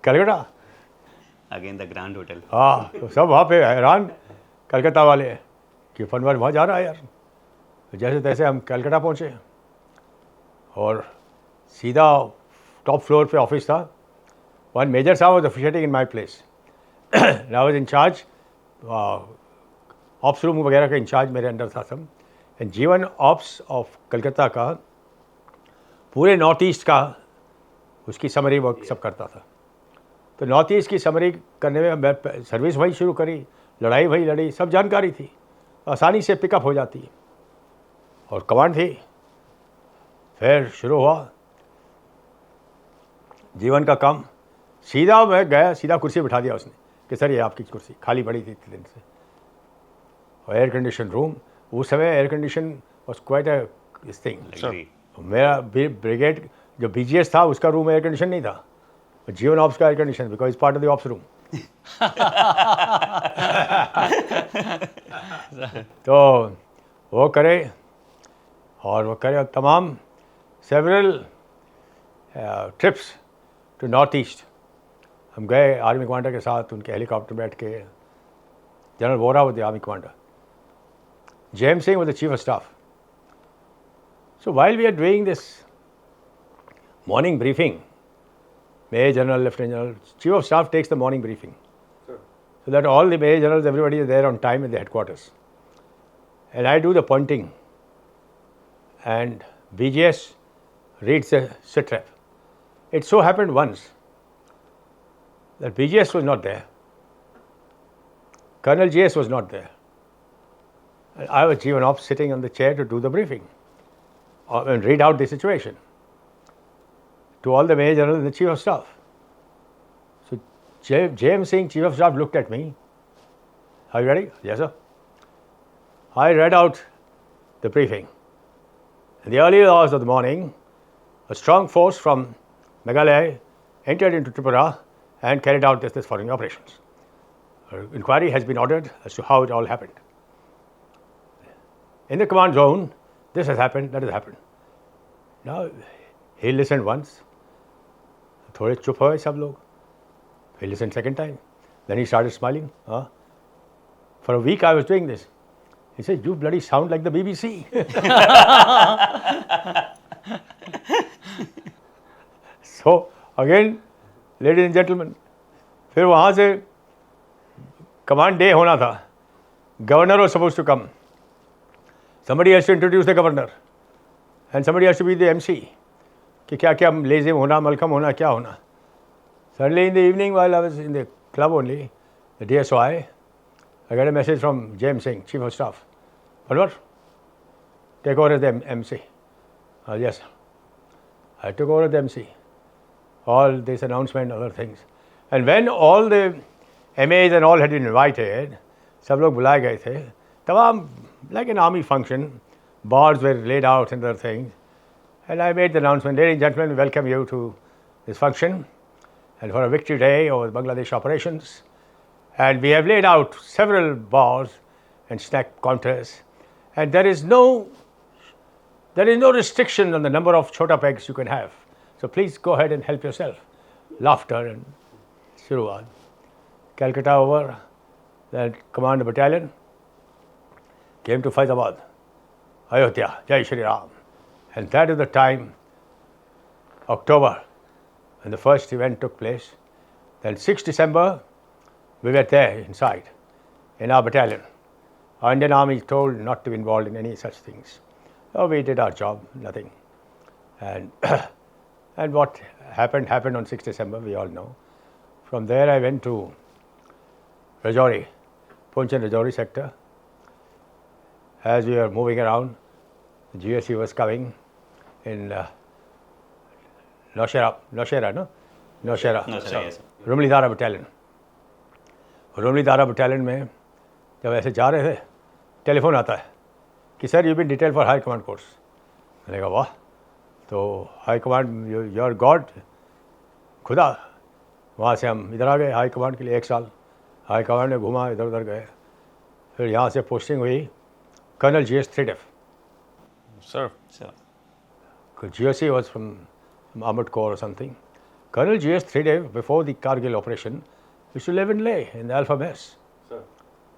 Calcutta. Again the grand hotel. हाँ, तो सब वहाँ पे हैरान कलकत्ता वाले कि फनवर वहाँ जा रहा है यार। तो जैसे तैसे हम कलकत्ता पहुँचे और सीधा टॉप फ्लोर पे ऑफिस था। वन मेजर साहब was officiating in my place, I was in charge, ops room वगैरह का इंचार्ज मेरे अंडर था सब। And G1 ops of Calcutta का पूरे नॉर्थ ईस्ट का उसकी समरी वर्क सब करता था। तो नॉर्थ ईस्ट की समरी करने में मैं सर्विस वही शुरू करी, लड़ाई वही लड़ी, सब जानकारी थी, आसानी से पिकअप हो जाती है। और कमांड थी। फिर शुरू हुआ जीवन का काम। सीधा मैं गया, सीधा कुर्सी बिठा दिया उसने कि सर ये आपकी कुर्सी खाली पड़ी थी इतने दिन से। और एयर कंडीशन रूम, उस समय air condition was quite a thing. Agree. मेरा ब्रिगेड जो BGS था उसका रूम एयर कंडीशन नहीं था, जीवन ऑप्स का air condition, because is part of the ops room. तो वो करे और वो करे तमाम several trips to north east. हम गए आर्मी कमांडर के साथ, उनके हेलीकॉप्टर बैठ के। General Vora was the army commander, James Singh was the chief of staff. So while we are doing this morning briefing, Major General, Lieutenant General, chief of staff takes the morning briefing. Sir. So that all the Major Generals, everybody is there on time at the headquarters. And I do the pointing. And BGS reads the sitrep. It so happened once that BGS was not there. Colonel GS was not there. And I was Chief of Ops sitting on the chair to do the briefing and read out the situation to all the Major Generals and the Chief of Staff. So James Singh, Chief of Staff, looked at me. Are you ready? Yes, sir. I read out the briefing. In the early hours of the morning, a strong force from Meghalaya entered into Tripura and carried out this following operations. Inquiry has been ordered as to how it all happened. In the command zone, this has happened, that has happened. Now, he listened once. थोड़े चुप हुए सब लोग. He listened second time. Then he started smiling. For a week I was doing this. He said, you bloody sound like the BBC. So, again, ladies and gentlemen, फिर वहाँ से command day होना था. Governor was supposed to come. Somebody has to introduce the governor. And somebody has to be the MC. कि क्या क्या लेज़िम होना, मलखम होना, क्या होना. Suddenly in the evening while I was in the club only, the DSOI, I got a message from James Singh, Chief of Staff. Palwar, take over as the MC. Yes, sir. I took over as the MC. All this announcement, other things. And when all the MAs and all had been invited, सब लोग बुलाए गए थे, तमाम, like an army function, bars were laid out and other things. And I made the announcement, ladies and gentlemen, we welcome you to this function and for a victory day over Bangladesh operations. And we have laid out several bars and snack counters. And there is no restriction on the number of chota pegs you can have. So please go ahead and help yourself. Laughter and Shuruat. Calcutta over, then command the battalion came to Faizabad, Ayodhya, Jai Shri Ram. And that is the time, October, when the first event took place. Then 6 December, we were there inside, in our battalion. Our Indian Army told not to be involved in any such things. So we did our job, nothing. And, and what happened on 6 December, we all know. From there I went to Rajouri, Poonch and Rajouri sector. As we were moving around, the GSC was coming in Nowshera, yes, sir. Rumli-Dara battalion. Rumli-Dara battalion में जब ऐसे जा रहे थे, telephone आता है कि sir you been detail for high command course. मैंने कहा वाह, तो हाई कमांड योर गॉड खुदा. वहाँ से हम इधर आ गए हाई कमांड के लिए 1 साल. हाई कमांड में घुमा, इधर उधर गए. फिर यहाँ से पोस्टिंग हुई colonel GS 3DEF. Sir. GSC was from Armored Corps or something. Colonel GS 3DEF, before the Kargil operation, used to live in Leh, in the Alpha Mess. Sir.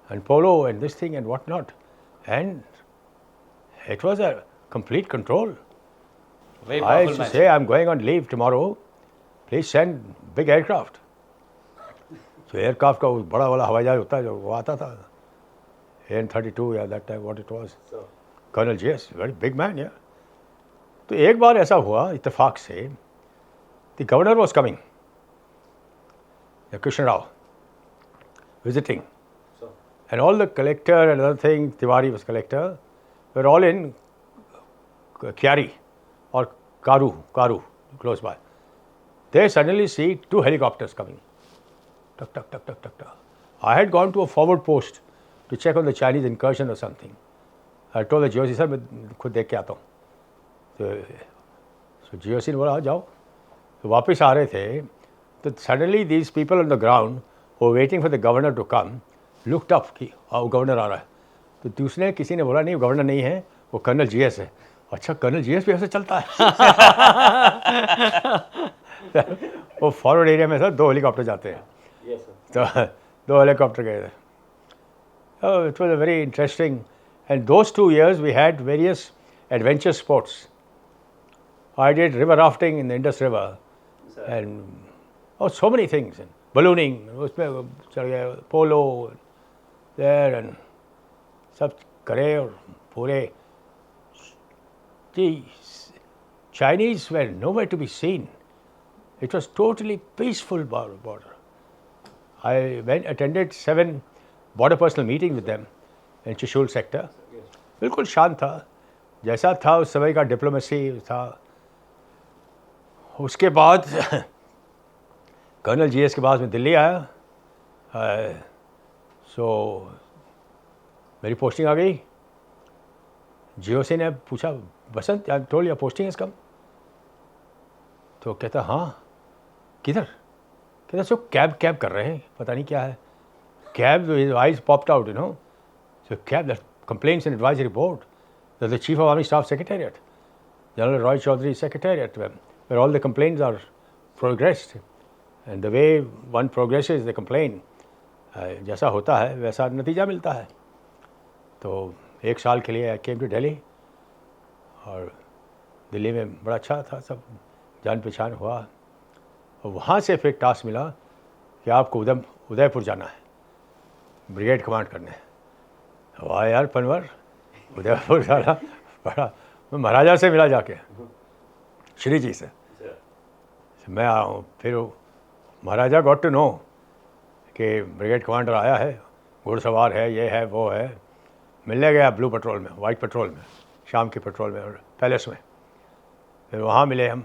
And polo and this thing and whatnot. And it was a complete control. Very I powerful used to man. say, I'm going on leave tomorrow. Please send big aircraft. So aircraft का बड़ा वाला हवाई जहाज होता है जो वो आता था. AN-32 या that time what it was. Sir. Colonel GS, very big man, yeah. तो एक बार ऐसा हुआ इत्तेफाक से, the governor was coming, Krishna Rao, visiting. Sir. And all the collector and other thing, Tiwari was collector, were all in Kyari or Karu, close by. They suddenly see 2 helicopters coming. Tuck, tuck, tuck, tuck, tuck, tuck. I had gone to a forward post to check on the Chinese incursion or something. I told the GOC, sir, मैं खुद देख के आता हूँ. So GOC ने बोला जाओ. तो वापस आ रहे थे. तो suddenly these people on the ground who were waiting for the governor to come looked up कि गवर्नर आ रहा है. तो दूसरे किसी ने बोला नहीं गवर्नर नहीं है, वो कर्नल GS है. अच्छा कर्नल GS भी ऐसे चलता है. वो फॉरवर्ड एरिया में सर 2 हेलीकॉप्टर जाते हैं. Yes, sir. तो 2 हेलीकॉप्टर गए थे. Oh, it was a very interesting, and those 2 years we had various adventure sports. I did river rafting in the Indus River, Sir. and so many things, and ballooning, उसमें चढ़ गए, polo there, and सब करे और पूरे. The Chinese were nowhere to be seen. It was totally peaceful border. I attended 7 border personal meetings with them in Trishul sector. बिल्कुल शांत था, जैसा था उस समय का डिप्लोमेसी था. उसके बाद कर्नल GS के बाद मैं दिल्ली आया. सो मेरी पोस्टिंग आ गई. GOC ने पूछा Basant I told your posting is come. तो कहता हाँ किधर. कहता सो कैब कर रहे हैं, पता नहीं क्या है. Cab, his eyes popped out, So cab, that complaints and advisory board, that's the Chief of Army Staff Secretariat, General Roy Chaudhary's secretariat, where all the complaints are progressed. And the way one progresses the complaint, जैसा होता है वैसा नतीजा मिलता है. तो 1 साल के लिए I came to Delhi, और दिल्ली में बड़ा अच्छा था, सब जान पहचान हुआ. और वहाँ से फिर टास्क मिला कि आपको उदयपुर जाना है, ब्रिगेड कमांड करने. वाह यार पनवर, उदयपुर जाना बड़ा. मैं महाराजा से मिला जाके, श्री जी से. मैं आया हूँ. फिर महाराजा गॉट टू नो कि ब्रिगेड कमांडर आया है, घुड़सवार है, ये है वो है. मिलने गया ब्लू पेट्रोल में, वाइट पेट्रोल में, शाम की पेट्रोल में और पैलेस में. फिर वहाँ मिले हम,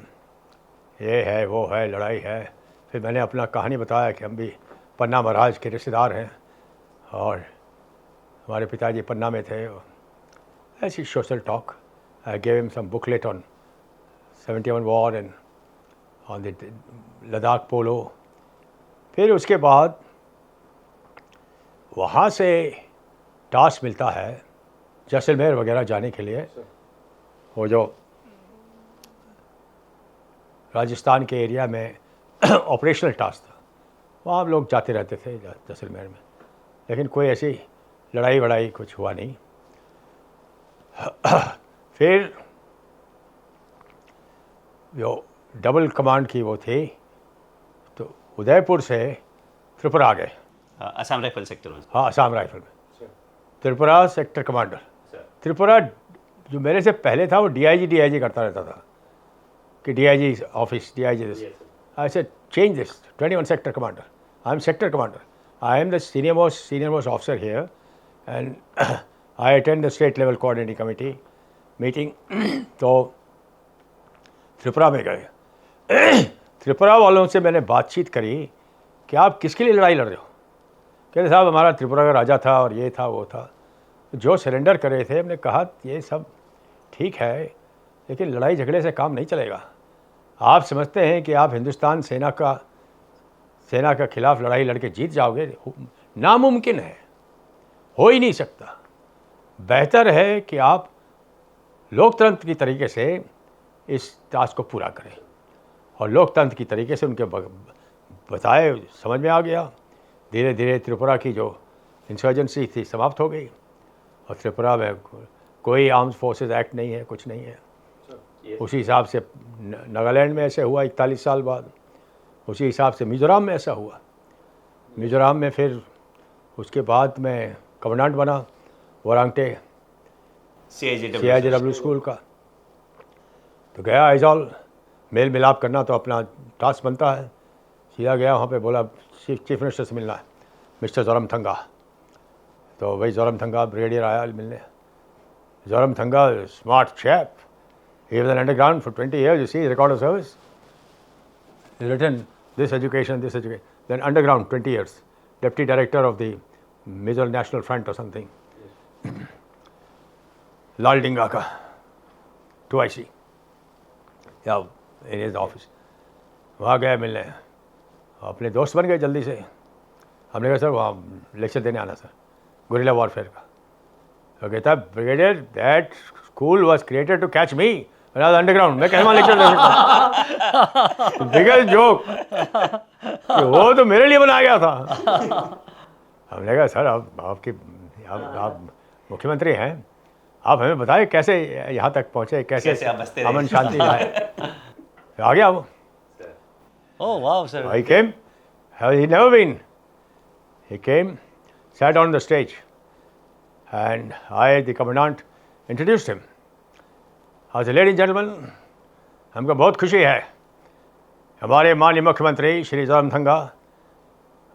ये है वो है, लड़ाई है. फिर मैंने अपना कहानी बताया कि हम भी पन्ना महाराज के रिश्तेदार हैं और हमारे पिताजी पन्ना में थे. ऐसी social talk. I gave him some booklet on 71 war and on the Ladakh polo. फिर उसके बाद वहाँ से टास्क मिलता है जैसलमेर वगैरह जाने के लिए. वो जो राजस्थान के एरिया में ऑपरेशनल टास्क था, वहाँ हम लोग जाते रहते थे जैसलमेर में. लेकिन कोई ऐसी लड़ाई वड़ाई कुछ हुआ नहीं. फिर जो डबल कमांड की वो थी, तो उदयपुर से त्रिपुरा आ गए. असम राइफल सेक्टर में. हाँ, असम राइफल में. Tripura sector commander. त्रिपुरा जो मेरे से पहले था वो DIG करता रहता था कि DIG office, DIG this. I said change this, 21 sector commander. I am sector commander. I am the senior most officer here, and I attend the state level coordinating committee meeting. तो त्रिपुरा में गए. त्रिपुरा वालों से मैंने बातचीत करी कि आप किसके लिए लड़ाई लड़ रहे हो. कहते साहब हमारा त्रिपुरा का राजा था और ये था वो था. जो सरेंडर कर रहे थे, हमने कहा ये सब ठीक है, लेकिन लड़ाई झगड़े से काम नहीं चलेगा. आप समझते हैं कि आप हिंदुस्तान सेना का खिलाफ लड़ाई लड़के जीत जाओगे. नामुमकिन है, हो ही नहीं सकता. बेहतर है कि आप लोकतंत्र की तरीके से इस टास्क को पूरा करें. और लोकतंत्र की तरीके से उनके बताए समझ में आ गया. धीरे धीरे त्रिपुरा की जो इंसर्जेंसी थी समाप्त हो गई, और त्रिपुरा में कोई आर्म्ड फोर्सेस एक्ट नहीं है, कुछ नहीं है. उसी हिसाब से नागालैंड में ऐसे हुआ 41 साल बाद. उसी हिसाब से मिज़ोरम में ऐसा हुआ. मिज़ोरम में फिर उसके बाद मैं कमांडेंट बना वरांगटे CIJW स्कूल का. तो गया आइजॉल, मेल मिलाप करना तो अपना टास्क बनता है. सीधा गया वहाँ पे, बोला चीफ मिनिस्टर से मिलना है, मिस्टर जोरामथंगा. तो वही जोरामथंगा ब्रिगेडियर आया मिलने. Zoramthanga smart chap, He was an underground for 20 years. You see his record of service. He's written this education. Then underground 20 years. Deputy director of the Mizo National Front or something. Lal Dinga ka 2IC. Yeah, in his office. वहाँ गए मिलने, अपने दोस्त बन गए जल्दी से. हमने कहा सर वहाँ लेक्चर देने आना सर, गुरिल्ला वॉरफेयर का. तो कहता brigadier that school was created to catch me when I was underground. मैं कैसे वहाँ लेक्चर दे सकता? बिगेस्ट जोक कि वो तो मेरे लिए बनाया गया था. हमने कहा सर आप मुख्यमंत्री हैं, आप हमें बताएं कैसे यहाँ तक पहुँचे, कैसे आप बचते रहे? अमन शांति लाए. आ गया वो. Oh wow, sir. He came. He never been. He came, sat on the stage, and I, the commandant, introduced him. I said, ladies and gentlemen, हमको बहुत खुशी है, हमारे माननीय मुख्यमंत्री श्री जोरामथंगा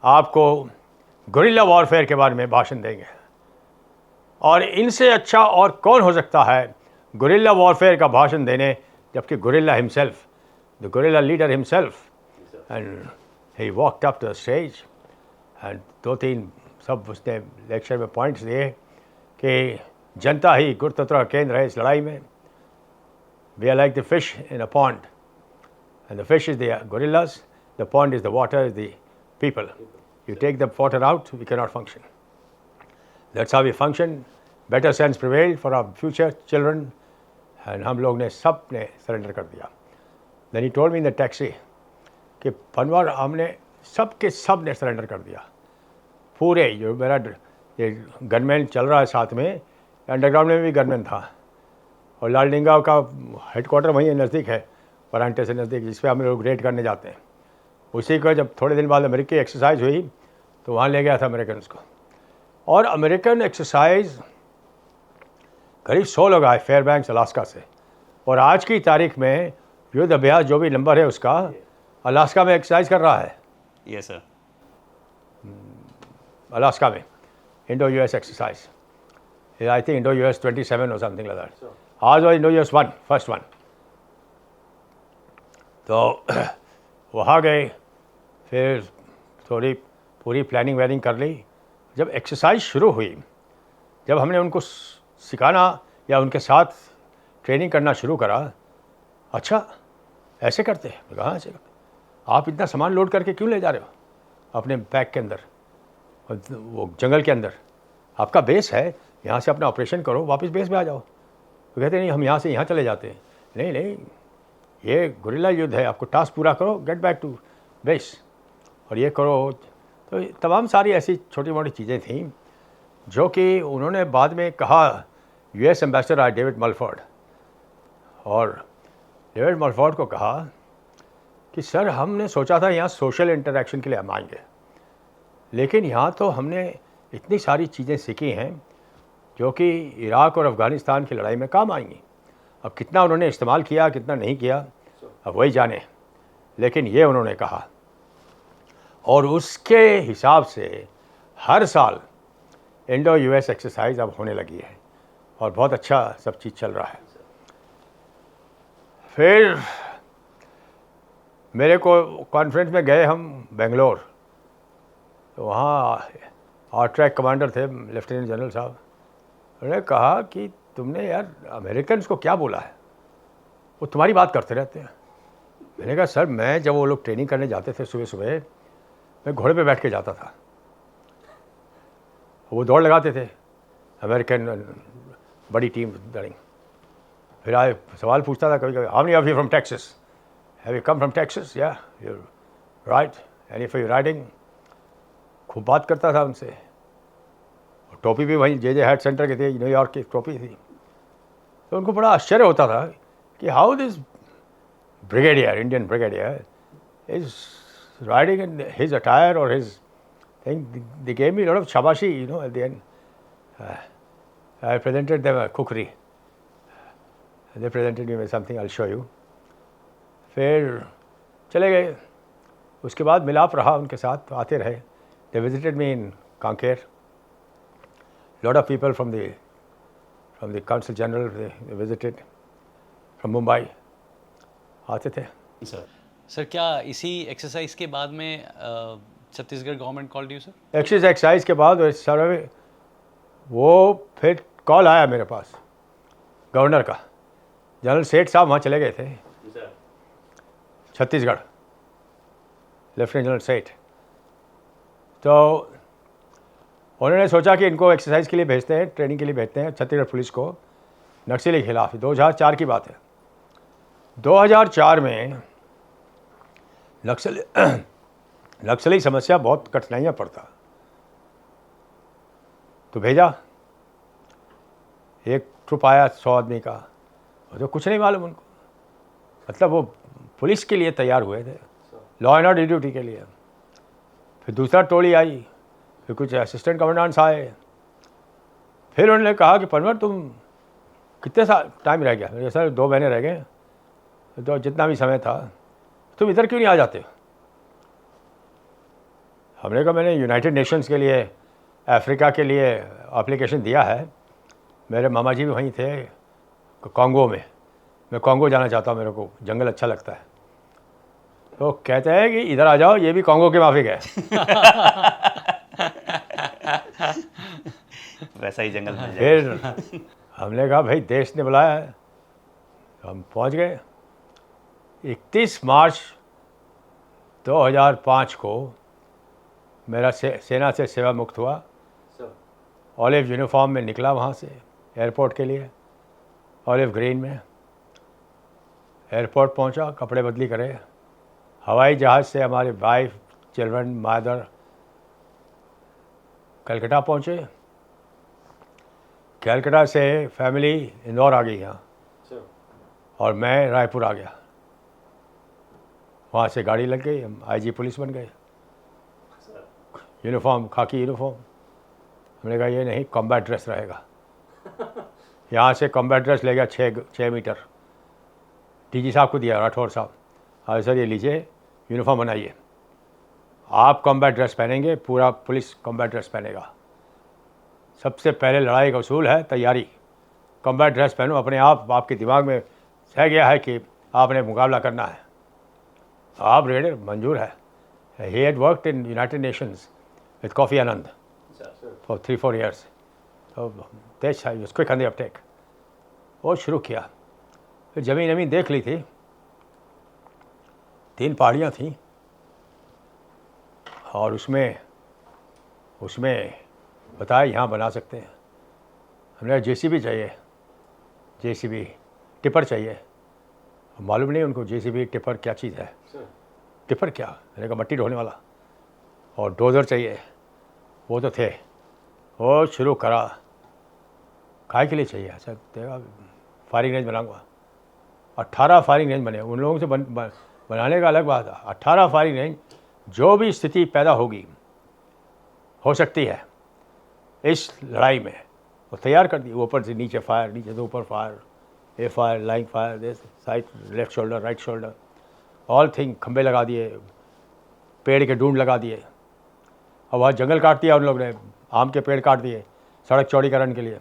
आपको गुरिल्ला वॉरफेयर के बारे में भाषण देंगे. और इनसे अच्छा और कौन हो सकता है गुरिल्ला वॉरफेयर का भाषण देने, जबकि guerrilla himself, the guerrilla leader himself. And he walked up to the stage and 2-3 सब उसने लेक्चर में पॉइंट्स दिए कि जनता ही गुरुतंत्र का केंद्र है इस लड़ाई में. We are like the fish in a pond, and the fish is the gorillas, the pond is the water, is the people. You take the water out, we cannot function. That's how we function. Better sense prevailed for our future children, and हम लोग ने सब ने surrender कर दिया. Then he told me in the taxi कि पनवार हमने सब ने सरेंडर कर दिया. पूरे जो मेरा ये गनमैन चल रहा है साथ में, अंडरग्राउंड में भी गनमैन था. और लाल डिंगा का हेडक्वार्टर वहीं नज़दीक है, परांठे से नज़दीक, जिस पे हम लोग रेड करने जाते हैं. उसी को जब थोड़े दिन बाद अमेरिकी एक्सरसाइज हुई तो वहाँ ले गया था अमेरिकन को. और अमेरिकन एक्सरसाइज करीब 100 लोग आए फेयरबैंक्स अलास्का से. और आज की तारीख में युद्ध अभ्यास जो भी नंबर है उसका अलास्का में एक्सरसाइज कर रहा है. Yes, sir. अलास्का में Indo US exercise. I think Indo US 27 और समथिंग लाइक दैट. आज was Indo US 1, first one. तो वहाँ गए, फिर थोड़ी पूरी प्लानिंग वैनिंग कर ली. जब एक्सरसाइज शुरू हुई, जब हमने उनको सिखाना या उनके साथ ट्रेनिंग करना शुरू करा, अच्छा ऐसे करते हैं. कहाँ ऐसे करते? आप इतना सामान लोड करके क्यों ले जा रहे हो अपने बैग के अंदर, वो जंगल के अंदर? आपका बेस है, यहाँ से अपना ऑपरेशन करो, वापस बेस में आ जाओ. तो कहते नहीं, हम यहाँ से यहाँ चले जाते हैं. नहीं, ये गुरिल्ला युद्ध है, आपको टास्क पूरा करो, गेट बैक टू बेस, और ये करो. तो तमाम सारी ऐसी छोटी मोटी चीज़ें थीं जो कि उन्होंने बाद में कहा. यूएस एम्बेसडर आए डेविड मलफोर्ड, और डेविड मलफोर्ड को कहा कि सर हमने सोचा था यहाँ सोशल इंटरेक्शन के लिए हम आएंगे, लेकिन यहाँ तो हमने इतनी सारी चीज़ें सीखी हैं जो कि इराक़ और अफ़गानिस्तान की लड़ाई में काम आएंगी. अब कितना उन्होंने इस्तेमाल किया, कितना नहीं किया, अब वही जाने. लेकिन ये उन्होंने कहा, और उसके हिसाब से हर साल इंडो यूएस एक्सरसाइज अब होने लगी है, और बहुत अच्छा सब चीज़ चल रहा है. फिर मेरे को कॉन्फ्रेंस में गए हम बेंगलोर, तो वहाँ आर ट्रैक कमांडर थे लेफ्टिनेंट जनरल साहब. उन्होंने कहा कि तुमने यार अमेरिकन को क्या बोला है, वो तुम्हारी बात करते रहते हैं. मैंने कहा सर, मैं जब वो लोग ट्रेनिंग करने जाते थे सुबह सुबह, मैं घोड़े पे बैठ के जाता था, वो दौड़ लगाते थे अमेरिकन बड़ी टीम दौड़ेंगे. फिर आए सवाल पूछता था कभी कभी, how many of you from Texas, have you come from Texas, या you ride, and if you riding. खूब बात करता था उनसे. और टोपी भी वहीं जे हैट सेंटर के थे, न्यूयॉर्क की टोपी थी. तो उनको बड़ा आश्चर्य होता था कि how this brigadier, Indian brigadier, is riding in his attire or his thing. They gave me a lot of shabashi, at the end. I presented them a cookery. They presented me with something, I'll show you. फिर चले गए. उसके बाद मिलाप रहा उनके साथ, आते रहे. They visited me in Kanker. Lot of people from the Consul General, they visited. From Mumbai आते थे। सर सर क्या इसी एक्सरसाइज के बाद में Chhattisgarh government called you sir? Exercise के बाद सर वो फिर कॉल आया मेरे पास गवर्नर का, जनरल सेठ साहब वहाँ चले गए थे सर छत्तीसगढ़, लेफ्टिनेंट जनरल सेठ। तो उन्होंने सोचा कि इनको एक्सरसाइज के लिए भेजते हैं, ट्रेनिंग के लिए भेजते हैं छत्तीसगढ़ पुलिस को नक्सली के खिलाफ। 2004 की बात है। 2004 में नक्सली समस्या बहुत कठिनाइयाँ पड़ता, तो भेजा एक ट्रुप आया 100 आदमी का, और तो कुछ नहीं मालूम उनको, मतलब वो पुलिस के लिए तैयार हुए थे, लॉ एंड ऑर्डर ड्यूटी के लिए। फिर दूसरा टोली आई, फिर कुछ असिस्टेंट कमांडेंट्स आए। फिर उन्होंने कहा कि परमर तुम कितने टाइम रह गया? मेरे सर 2 महीने रह गए, तो जितना भी समय था, तुम इधर क्यों नहीं आ जाते? हमने कहा मैंने यूनाइटेड नेशंस के लिए, अफ्रीका के लिए एप्लीकेशन दिया है, मेरे मामा जी भी वहीं थे कॉन्गो में, मैं कॉन्गो जाना चाहता हूँ, मेरे को जंगल अच्छा लगता है। तो कहते हैं कि इधर आ जाओ, ये भी कॉन्गो के माफिक है। वैसा ही जंगल मिल जाए। फिर हमने कहा भाई देश ने बुलाया है, तो हम पहुंच गए। 31 मार्च 2005 को मेरा सेना से सेवा मुक्त हुआ। सर ऑलिव यूनिफॉर्म में निकला वहाँ से एयरपोर्ट के लिए, ऑलिव ग्रीन में। एयरपोर्ट पहुँचा, कपड़े बदली करे, हवाई जहाज़ से हमारे वाइफ, चिल्ड्रन, मदर कलकत्ता पहुँचे। कलकत्ता से फैमिली इंदौर आ गई यहाँ, सर और मैं रायपुर आ गया। वहाँ से गाड़ी लग गई, हम आईजी पुलिस बन गए। यूनिफॉर्म, खाकी यूनिफॉर्म। हमने कहा ये नहीं, कॉम्बैट ड्रेस रहेगा। यहाँ से कॉम्बैट ड्रेस ले गया 6 मीटर, डीजी साहब को दिया, राठौर साहब, हाँ सर ये लीजिए यूनिफॉर्म बनाइए, आप कॉम्बैट ड्रेस पहनेंगे, पूरा पुलिस कॉम्बैट ड्रेस पहनेगा। सबसे पहले लड़ाई का उसूल है तैयारी, कॉम्बैट ड्रेस पहनो, अपने आप आपके दिमाग में सह गया है कि आपने मुकाबला करना है, आप रेडी, मंजूर है। He had worked in United Nations with coffee Anand for 3-4 years। तो तेज था, क्विक ऑन द अपटेक। वो शुरू किया। फिर ज़मीन देख ली थी, 3 पहाड़ियाँ थीं, और उसमें बताया यहाँ बना सकते हैं। हमने जेसीबी चाहिए, जेसीबी टिपर चाहिए। मालूम नहीं उनको जेसीबी टिपर क्या चीज़ है। सर टिपर क्या? मैंने कहा मट्टी ढोने वाला। और डोज़र चाहिए, वो तो थे। वो शुरू करा, काय के लिए चाहिए? अच्छा देखा, फायरिंग रेंज बनाऊंगा। 18 फायरिंग रेंज बने। उन लोगों से बनाने का अलग बात है। 18 फायरिंग रेंज, जो भी स्थिति पैदा होगी, हो सकती है इस लड़ाई में, वो तैयार कर दी। ऊपर से नीचे फायर, नीचे से ऊपर fire, A fire, lying fire, this side, left shoulder, right shoulder, all thing. खंबे लगा दिए, पेड़ के ढूंढ लगा दिए। और वहाँ जंगल काट दिया उन लोग ने, आम के पेड़ काट दिए सड़क चौड़ीकरण के लिए।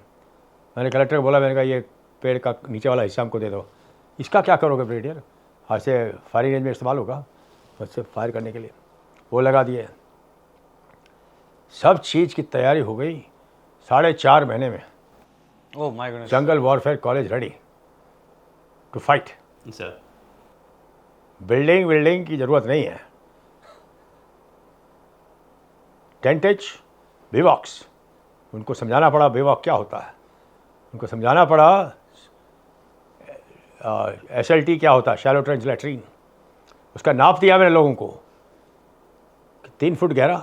मैंने कलेक्टर को बोला, मैंने कहा ये पेड़ का नीचे वाला हिस्सा हमको दे दो। इसका क्या करोगे ब्रिगेडियर? आज से फायरिंग रेंज में इस्तेमाल होगा, उससे फायर करने के लिए। वो लगा दिए। सब चीज़ की तैयारी हो गई। 4.5 महीने में oh my goodness. Jungle warfare college ready to fight. Sir building की ज़रूरत नहीं है। टेंटेज, बिवॉक्स, उनको समझाना पड़ा बिवॉक क्या होता है, उनको समझाना पड़ा SLT क्या होता है, शैलो ट्रेंच लैट्रीन। उसका नाप दिया मैंने लोगों को, 3 फुट गहरा,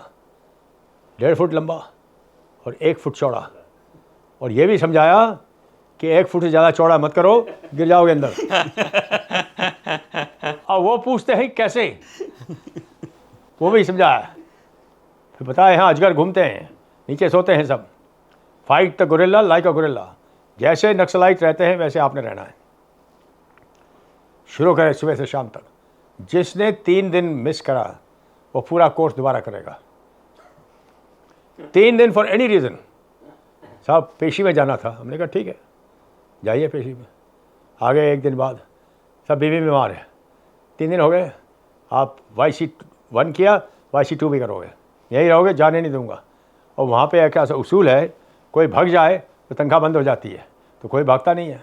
1.5 फुट लंबा और 1 फुट चौड़ा। और ये भी समझाया कि 1 फुट से ज़्यादा चौड़ा मत करो, गिर जाओगे अंदर। और वो पूछते हैं कैसे, वो भी समझाया। फिर बताया यहाँ अजगर घूमते हैं, नीचे सोते हैं सब। Fight the gorilla like a gorilla. जैसे नक्सलाइट रहते हैं वैसे आपने रहना है। शुरू करें सुबह से शाम तक। जिसने 3 दिन मिस करा वो पूरा कोर्स दोबारा करेगा। 3 दिन फॉर एनी रीज़न। साहब पेशी में जाना था, हमने कहा ठीक है जाइए पेशी में। आ गए एक दिन बाद, सब बीवी बीमार है, 3 दिन हो गए, आप YC1 किया, YC2 भी करोगे, यही रहोगे, जाने नहीं दूंगा। और वहाँ पे एक ऐसा उसूल है, कोई भाग जाए तो तनख्वाह बंद हो जाती है, तो कोई भागता नहीं है।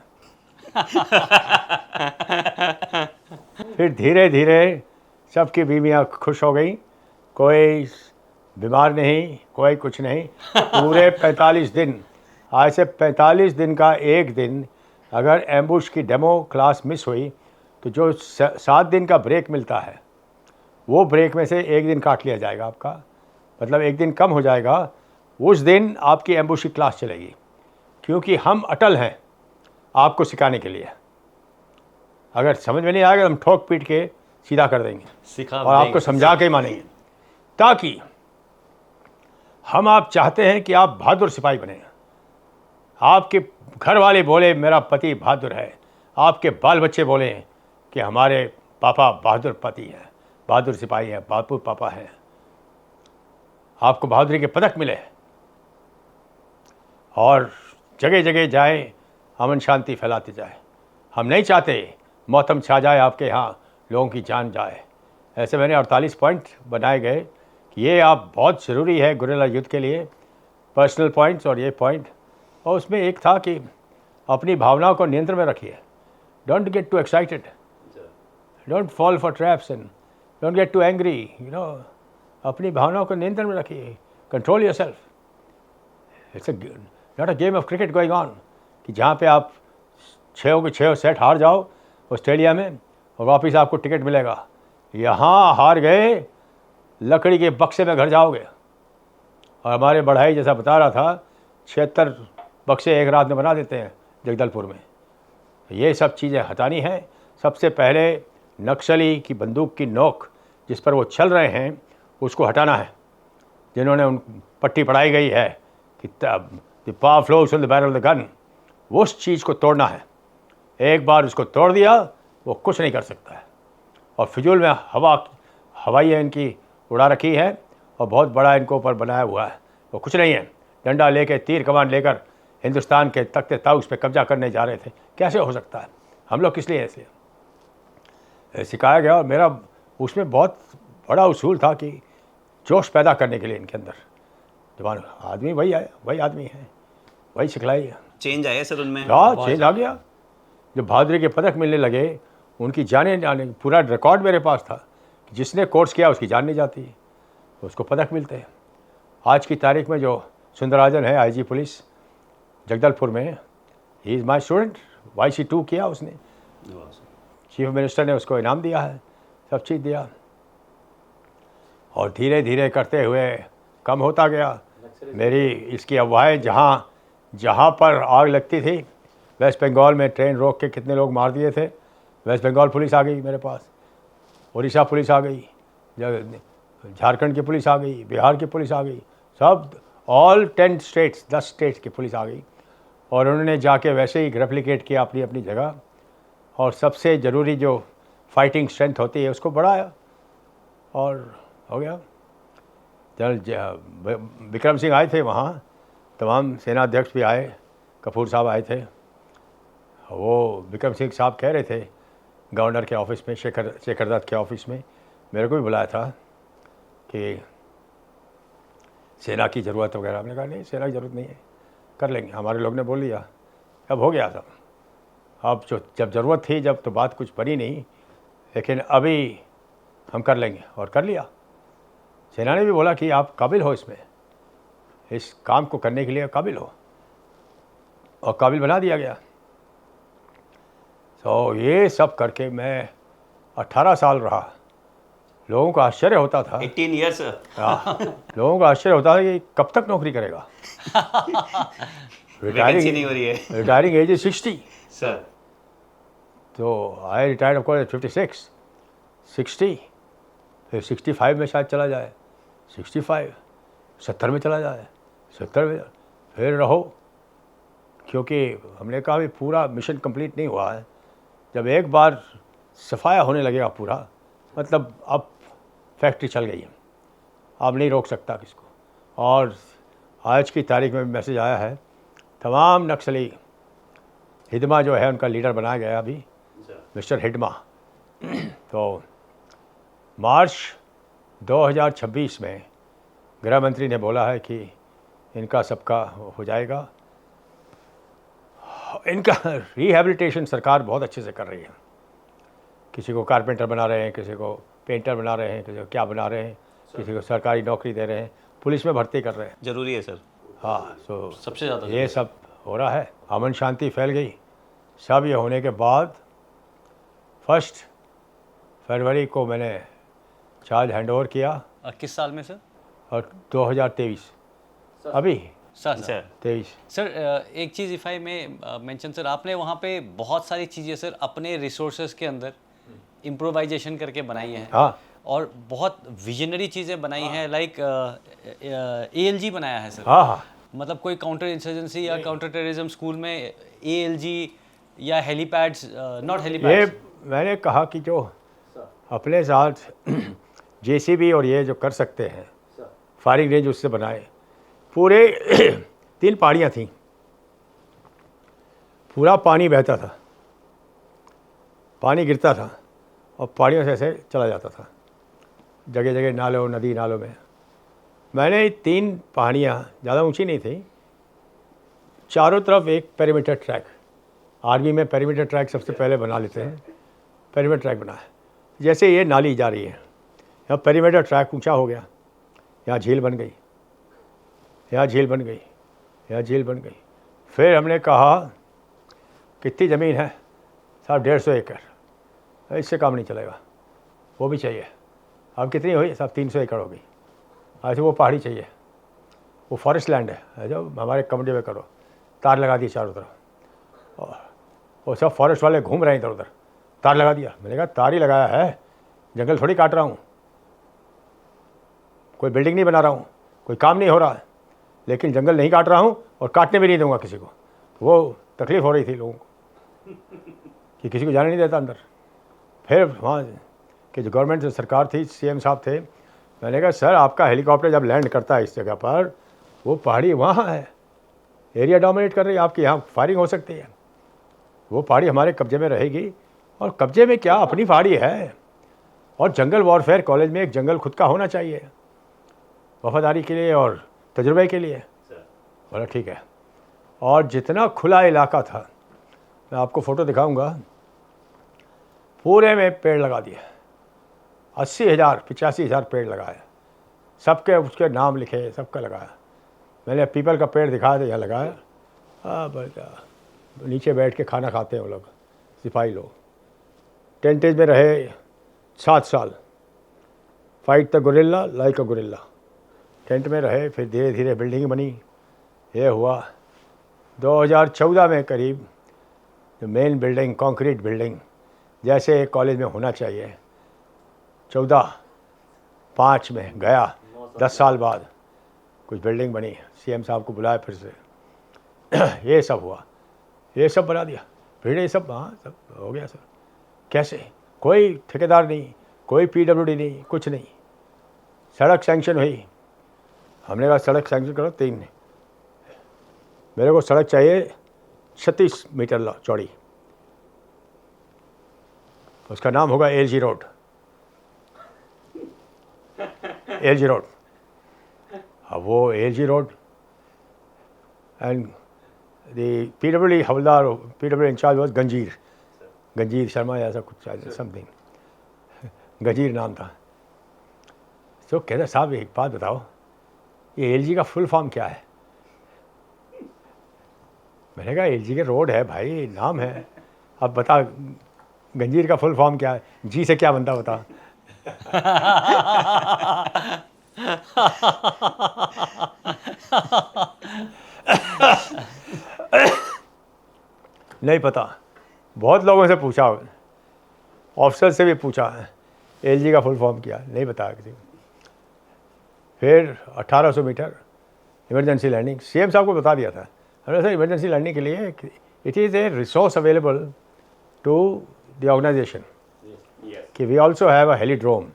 फिर धीरे धीरे सबकी बीवियाँ खुश हो गई, कोई बीमार नहीं, कोई कुछ नहीं। पूरे 45 दिन, आज से 45 दिन का एक दिन अगर एम्बुश की डेमो क्लास मिस हुई तो जो 7 दिन का ब्रेक मिलता है, वो ब्रेक में से एक दिन काट लिया जाएगा आपका, मतलब एक दिन कम हो जाएगा। उस दिन आपकी एम्बुश की क्लास चलेगी, क्योंकि हम अटल हैं आपको सिखाने के लिए। अगर समझ में नहीं आएगा हम ठोक पीट के सीधा कर देंगे सिखा और आपको समझा के ही मानेंगे, ताकि हम आप चाहते हैं कि आप बहादुर सिपाही बने। आपके घर वाले बोले मेरा पति बहादुर है, आपके बाल बच्चे बोले कि हमारे पापा बहादुर पति हैं, बहादुर सिपाही हैं, बहादुर पापा हैं, आपको बहादुरी के पदक मिले और जगह जगह जाए, अमन शांति फैलाते जाए। हम नहीं चाहते मौतम छा जाए आपके यहाँ, लोगों की जान जाए। ऐसे मैंने 48 पॉइंट बनाए गए कि ये आप बहुत ज़रूरी है गुरिल्ला युद्ध के लिए, पर्सनल पॉइंट्स और ये पॉइंट। और उसमें एक था कि अपनी भावनाओं को नियंत्रण में रखिए, don't get too excited, don't fall for traps and don't get too angry, you know. अपनी भावनाओं को नियंत्रण में रखिए, control yourself. It's not a game of cricket going on कि जहाँ पे आप 6 के 6 सेट हार जाओ ऑस्ट्रेलिया में और वापस आपको टिकट मिलेगा। यहाँ हार गए, लकड़ी के बक्से में घर जाओगे। और हमारे बढ़ाई जैसा बता रहा था, 76 बक्से एक रात में बना देते हैं जगदलपुर में। ये सब चीज़ें हटानी हैं। सबसे पहले नक्सली की बंदूक की नोक जिस पर वो चल रहे हैं उसको हटाना है। जिन्होंने उन पट्टी पढ़ाई गई है कि the power flows from the barrel of the gun, वो उस चीज़ को तोड़ना है। एक बार उसको तोड़ दिया वो कुछ नहीं कर सकता है। और फिजूल में हवाई इनकी उड़ा रखी है और बहुत बड़ा इनको ऊपर बनाया हुआ है, वो कुछ नहीं है। डंडा लेके, तीर कमान लेकर हिंदुस्तान के तख्ते ताउस पे कब्जा करने जा रहे थे। कैसे हो सकता है? हम लोग किस लिए ऐसे सिखाया गया। और मेरा उसमें बहुत बड़ा उसूल था कि जोश पैदा करने के लिए इनके अंदर, जवान आदमी वही आदमी है, वही सिखलाई है। चेंज आया सर उनमें? हाँ, चेंज आ गया। जब बहादुरी के पदक मिलने लगे, उनकी जाने पूरा रिकॉर्ड मेरे पास था कि जिसने कोर्स किया उसकी जान नहीं जाती, उसको पदक मिलते हैं। आज की तारीख में जो सुंदरराजन है IG पुलिस जगदलपुर में, he is my student. YC2 किया उसने, चीफ मिनिस्टर ने उसको इनाम दिया है, सब चीज़ दिया। और धीरे धीरे करते हुए कम होता गया। मेरी इसकी अफवाहें जहाँ पर आग लगती थी, वेस्ट बंगाल में ट्रेन रोक के कितने लोग मार दिए थे। वेस्ट बंगाल पुलिस आ गई मेरे पास, उड़ीसा पुलिस आ गई, झारखंड की पुलिस आ गई, बिहार की पुलिस आ गई, सब ऑल 10 स्टेट्स 10 स्टेट्स की पुलिस आ गई। और उन्होंने जाके वैसे ही रेप्लिकेट किया अपनी अपनी जगह। और सबसे ज़रूरी जो फाइटिंग स्ट्रेंथ होती है उसको बढ़ाया और हो गया। जनरल विक्रम सिंह आए थे वहाँ, तमाम सेना अध्यक्ष भी आए, कपूर साहब आए थे। वो विक्रम सिंह साहब कह रहे थे गवर्नर के ऑफिस में, शेखर दत्त के ऑफिस में, मेरे को भी बुलाया था कि सेना की ज़रूरत वगैरह। हमने कहा नहीं, सेना की ज़रूरत नहीं है, कर लेंगे। हमारे लोग ने बोल दिया, अब हो गया सब। अब जब ज़रूरत थी जब तो बात कुछ बनी नहीं, लेकिन अभी हम कर लेंगे और कर लिया। सेना ने भी बोला कि आप काबिल हो, इसमें इस काम को करने के लिए काबिल हो, और काबिल बना दिया गया। तो ये सब करके मैं 18 साल रहा। लोगों को आश्चर्य होता था, 18 ईयर्स। हाँ, लोगों को आश्चर्य होता था कि कब तक नौकरी करेगा। वैकेंसी नहीं हो रही है। Retiring as is 60। सर तो आई रिटायर्ड ऑफ कोर्स 56, 60, फिर 65 में शायद चला जाए, 65, 70 में चला जाए, 70 में फिर रहो। क्योंकि हमने कहा भी पूरा मिशन कंप्लीट नहीं हुआ है। जब एक बार सफाया होने लगेगा पूरा, मतलब अब फैक्ट्री चल गई है, अब नहीं रोक सकता किसको। और आज की तारीख में मैसेज आया है, तमाम नक्सली हिडमा जो है उनका लीडर बनाया गया अभी, सर मिस्टर हिडमा। तो मार्च 2026 में गृह मंत्री ने बोला है कि इनका सबका हो जाएगा। इनका रिहैबिलिटेशन सरकार बहुत अच्छे से कर रही है। किसी को कारपेंटर बना रहे हैं, किसी को पेंटर बना रहे हैं, किसी को क्या बना रहे हैं, किसी को सरकारी नौकरी दे रहे हैं, पुलिस में भर्ती कर रहे हैं। जरूरी है सर। हाँ, सो सबसे ज़्यादा ये सब हो रहा है, अमन शांति फैल गई। सब ये होने के बाद 1 फरवरी को मैंने चार्ज हैंड ओवर किया किस साल में सर? और 2023 अभी सर सर 23 सर एक चीज़ इफ़ आई में मेंशन सर, आपने वहाँ पे बहुत सारी चीज़ें सर अपने रिसोर्सेज के अंदर इम्प्रोवाइजेशन करके बनाई हैं। हाँ और बहुत विजनरी चीज़ें बनाई हैं, लाइक ALG बनाया है सर। हाँ हाँ मतलब कोई काउंटर इंसर्जेंसी या काउंटर टेररिज्म स्कूल में ALG या हेलीपैड्स, नॉट ये हेलीपैड्स। मैंने कहा कि जो अपने साथ JCB और ये जो कर सकते हैं फायरिंग रेंज उससे बनाए। पूरे 3 पहाड़ियाँ थीं, पूरा पानी बहता था, पानी गिरता था और पहाड़ियों से ऐसे चला जाता था जगह जगह नालों नदी नालों में। मैंने 3 पहाड़ियाँ ज़्यादा ऊंची नहीं थी, चारों तरफ एक पेरीमीटर ट्रैक, आर्मी में पेरीमीटर ट्रैक सबसे पहले बना लेते हैं, पेरीमीटर ट्रैक बनाया। जैसे ये नाली जा रही है, यहाँ पेरीमीटर ट्रैक ऊंचा हो गया, यहाँ झील बन गई, यहाँ झील बन गई, यहाँ झील बन गई। फिर हमने कहा कितनी ज़मीन है साहब? 150 एकड़, इससे काम नहीं चलेगा, वो भी चाहिए। अब कितनी हुई साहब? 300 एकड़ हो गई। ऐसे वो पहाड़ी चाहिए, वो फॉरेस्ट लैंड है, जो हमारे कमरे में करो, तार लगा दिए चारों तरफ और वो सब फॉरेस्ट वाले घूम रहे हैं इधर उधर, तार लगा दिया। मैंने कहा तार ही लगाया है, जंगल थोड़ी काट रहा हूँ, कोई बिल्डिंग नहीं बना रहा हूँ, कोई काम नहीं हो रहा है, लेकिन जंगल नहीं काट रहा हूँ और काटने भी नहीं दूंगा किसी को। वो तकलीफ़ हो रही थी लोगों को कि किसी को जाने नहीं देता अंदर। फिर वहाँ कि जो गवर्नमेंट सरकार थी, CM साहब थे, मैंने कहा सर आपका हेलीकॉप्टर जब लैंड करता है इस जगह पर, वो पहाड़ी वहाँ है, एरिया डोमिनेट कर रही है, आपकी यहाँ फायरिंग हो सकती है, वो पहाड़ी हमारे कब्जे में रहेगी। और कब्जे में क्या, अपनी पहाड़ी है। और जंगल वॉरफेयर कॉलेज में एक जंगल खुद का होना चाहिए, वफादारी के लिए और तजुर्बे के लिए। बोला ठीक है। और जितना खुला इलाका था, मैं आपको फ़ोटो दिखाऊंगा, पूरे में पेड़ लगा दिए, 80,000 85,000 पेड़ लगाए, सबके उसके नाम लिखे, सबका लगाया। मैंने पीपल का पेड़ दिखाया था, यहाँ लगाया। नीचे बैठ के खाना खाते हैं वो लोग, सिपाही लोग। टेंटेज में रहे 7 साल, fight the gorilla like a gorilla. Tent में रहे, फिर धीरे धीरे बिल्डिंग बनी। ये हुआ 2014 में करीब, जो मेन बिल्डिंग, कंक्रीट बिल्डिंग जैसे कॉलेज में होना चाहिए, 14/5 में गया, 10 साल बाद कुछ बिल्डिंग बनी। CM साहब को बुलाया फिर से ये सब हुआ, ये सब बना दिया, फिर ये सब, हाँ सब हो गया सर। कैसे? कोई ठेकेदार नहीं, कोई PWD नहीं, कुछ नहीं। सड़क सैंक्शन हुई, हमने कहा सड़क सैंक्शन करो 3, मेरे को सड़क चाहिए 36 मीटर चौड़ी, उसका नाम होगा ALG रोड, ALG रोड। अब वो ALG road and the PWD havildar, PWD incharge was गंजीर शर्मा ऐसा कुछ समथिंग, गंजीर नाम था। तो कहते साहब एक बात बताओ, ये ALG का फुल फॉर्म क्या है? मैंने कहा ALG के रोड है भाई, नाम है, अब बता गंजीर का फुल फॉर्म क्या है? जी से क्या बनता बता। नहीं पता, बहुत लोगों से पूछा, ऑफिसर से भी पूछा, ALG का फुल फॉर्म क्या है, नहीं बताया किसी को। फिर 1800 मीटर इमरजेंसी लैंडिंग, CM साहब को बता दिया था। हमने सर इमरजेंसी लैंडिंग के लिए it is a resource available to the organisation कि we also have a helidrome.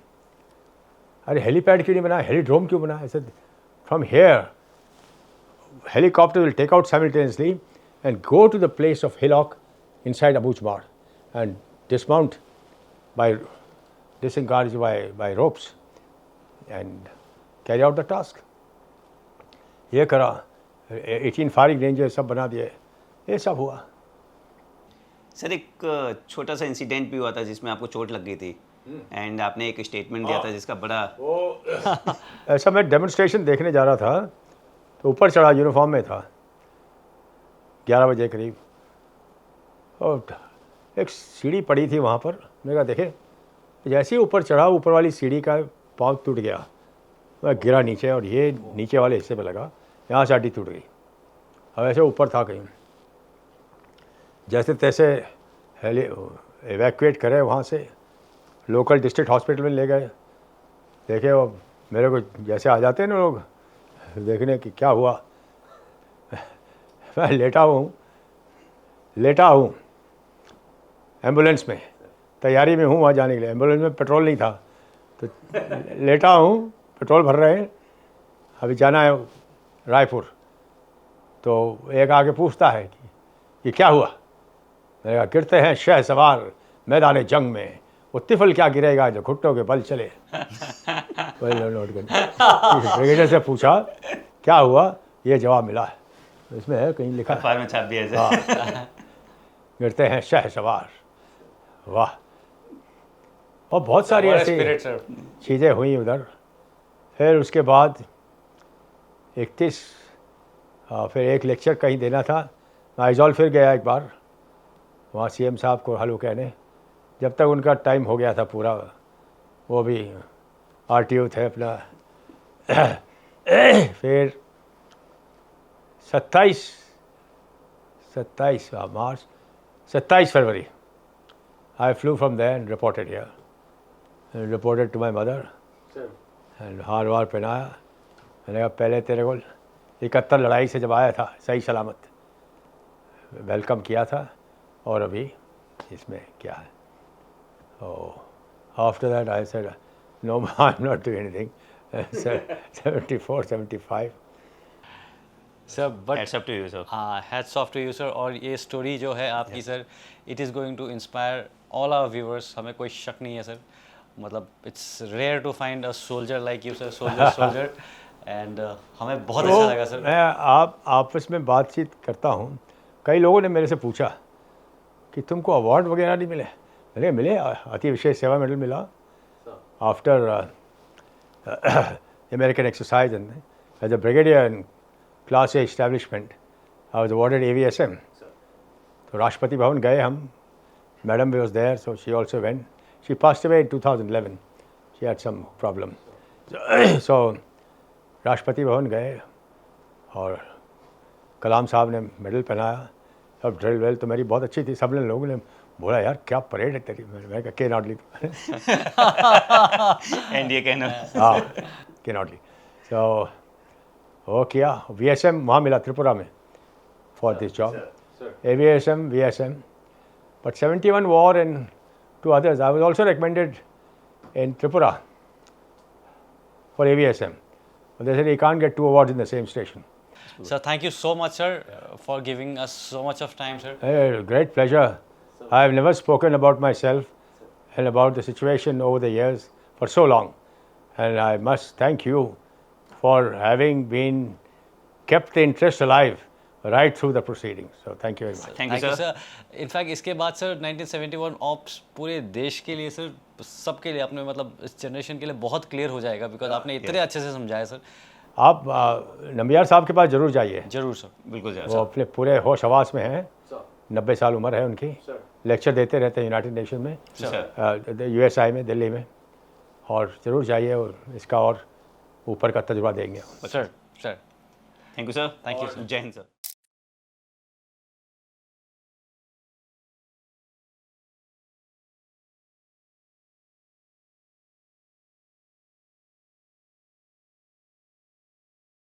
अरे हेलीपैड क्यों नहीं बना, हेलीड्रोम क्यों बना? ऐसे from here helicopter will take out simultaneously and go to the place of hillock inside Abu Chmar and dismount by disengage by ropes and carry out the task. ये करा, 18 firing ranger सब बना दिए, ये सब हुआ. सर एक छोटा सा इंसिडेंट भी हुआ था जिसमें आपको चोट लग गई थी एंड आपने एक स्टेटमेंट दिया था जिसका बड़ा ऐसा मैं डेमोन्स्ट्रेशन देखने जा रहा था तो ऊपर चढ़ा, यूनिफॉर्म में था, 11 बजे करीब, और एक सीढ़ी पड़ी थी वहाँ पर. मैंने कहा देखे, जैसे ही ऊपर चढ़ा, ऊपर वाली सीढ़ी का पाँव टूट गया, मैं गिरा नीचे और ये नीचे वाले हिस्से पे लगा, यहाँ से हड्डी टूट गई. अब ऐसे ऊपर था कहीं, जैसे तैसे एवैक्यूएट करे वहाँ से, लोकल डिस्ट्रिक्ट हॉस्पिटल में ले गए. देखे वो मेरे को जैसे आ जाते हैं ना लोग देखने कि क्या हुआ, मैं लेटा हूँ एम्बुलेंस में, तैयारी में हूँ वहाँ जाने के लिए. एम्बुलेंस में पेट्रोल नहीं था तो लेटा हूँ, पेट्रोल भर रहे हैं, अभी जाना है रायपुर. तो एक आके पूछता है कि ये क्या हुआ. मैंने कहा गिरते हैं शहसवार मैदान जंग में, वो तिफल क्या गिरेगा जो घुट्टों के बल चले. ब्रिगेडियर से पूछा क्या हुआ, ये जवाब मिला है, इसमें है कहीं लिखा है. अखबार में छाप दिया है सर. हाँ, गिरते हैं शहसवार. वाह. और बहुत सारी ऐसी चीज़ें हुई उधर. फिर उसके बाद 31 फिर एक लेक्चर कहीं देना था. मैं आइजॉल फिर गया एक बार, वहाँ सीएम साहब को हेलो कहने, जब तक उनका टाइम हो गया था पूरा, वो भी आरटीओ थे अपना. फिर 27 मार्च 27 फरवरी I flew from there and reported here. And reported to my mother. Sir. And हार वार पहनाया. मैंने कहा पहले तेरे को 71 लड़ाई से जब आया था सही सलामत वेलकम किया था, और अभी इसमें क्या है. After that I said no, I am not doing anything. 74, 75. Sir but Hats off to you, sir. हाँ, hats off to you sir. और ये स्टोरी जो है आपकी sir, it is going to inspire all our viewers, हमें कोई शक नहीं है सर. मतलब it's rare to find a soldier like you sir, soldier. And हमें बहुत अच्छा लगा सर. मैं आपस में बातचीत करता हूँ, कई लोगों ने मेरे से पूछा कि तुमको अवार्ड वगैरह नहीं मिले. मैंने मिले, अति विशेष सेवा मेडल मिला after American exercise as a brigadier in class A establishment. I was awarded AVSM. तो राष्ट्रपति भवन गए हम, मैडम भी was there, so she also went. She passed away in 2011. She had some problem. So Rashtrapati Bhavan गए और कलाम साहब ने medal पहनाया. सब ड्रिल वेल तो मेरी बहुत अच्छी थी. सब लोगों ने बोला यार क्या परेड है तेरी. मैं कहा के नॉट ली. एंड ये कहना हाँ, के नॉट ली. सो वो किया. VSM वहाँ मिला त्रिपुरा में for this job. Sir. AVSM, VSM. But 71 war and 2 others. I was also recommended in Tripura for AVSM. But they said you can't get 2 awards in the same station. Sir, thank you so much, sir, for giving us so much of time, sir. Great pleasure. I have never spoken about myself and about the situation over the years for so long. And I must thank you for having been kept the interest alive right through the proceedings. So thank you very much. Thank you sir. In fact इसके बाद sir 1971 ops पूरे देश के लिए sir, सबके लिए आपने मतलब इस जनरेशन के लिए बहुत क्लियर हो जाएगा, बिकॉज आपने इतने अच्छे से समझाया सर. आप नंबियार साहब के पास जरूर जाइए. जरूर सर. बिल्कुल वो सर. अपने पूरे होश हवास में हैं. Sir. 90 साल उम्र है उनकी. Sir. लेक्चर देते रहते हैं यूनाइटेड नेशन में, सर. USI में, दिल्ली में. और ज़रूर जाइए और इसका और ऊपर का तजुर्बा देंगे. Sir. Thank you sir. Thank you, sir. जय हिंद सर.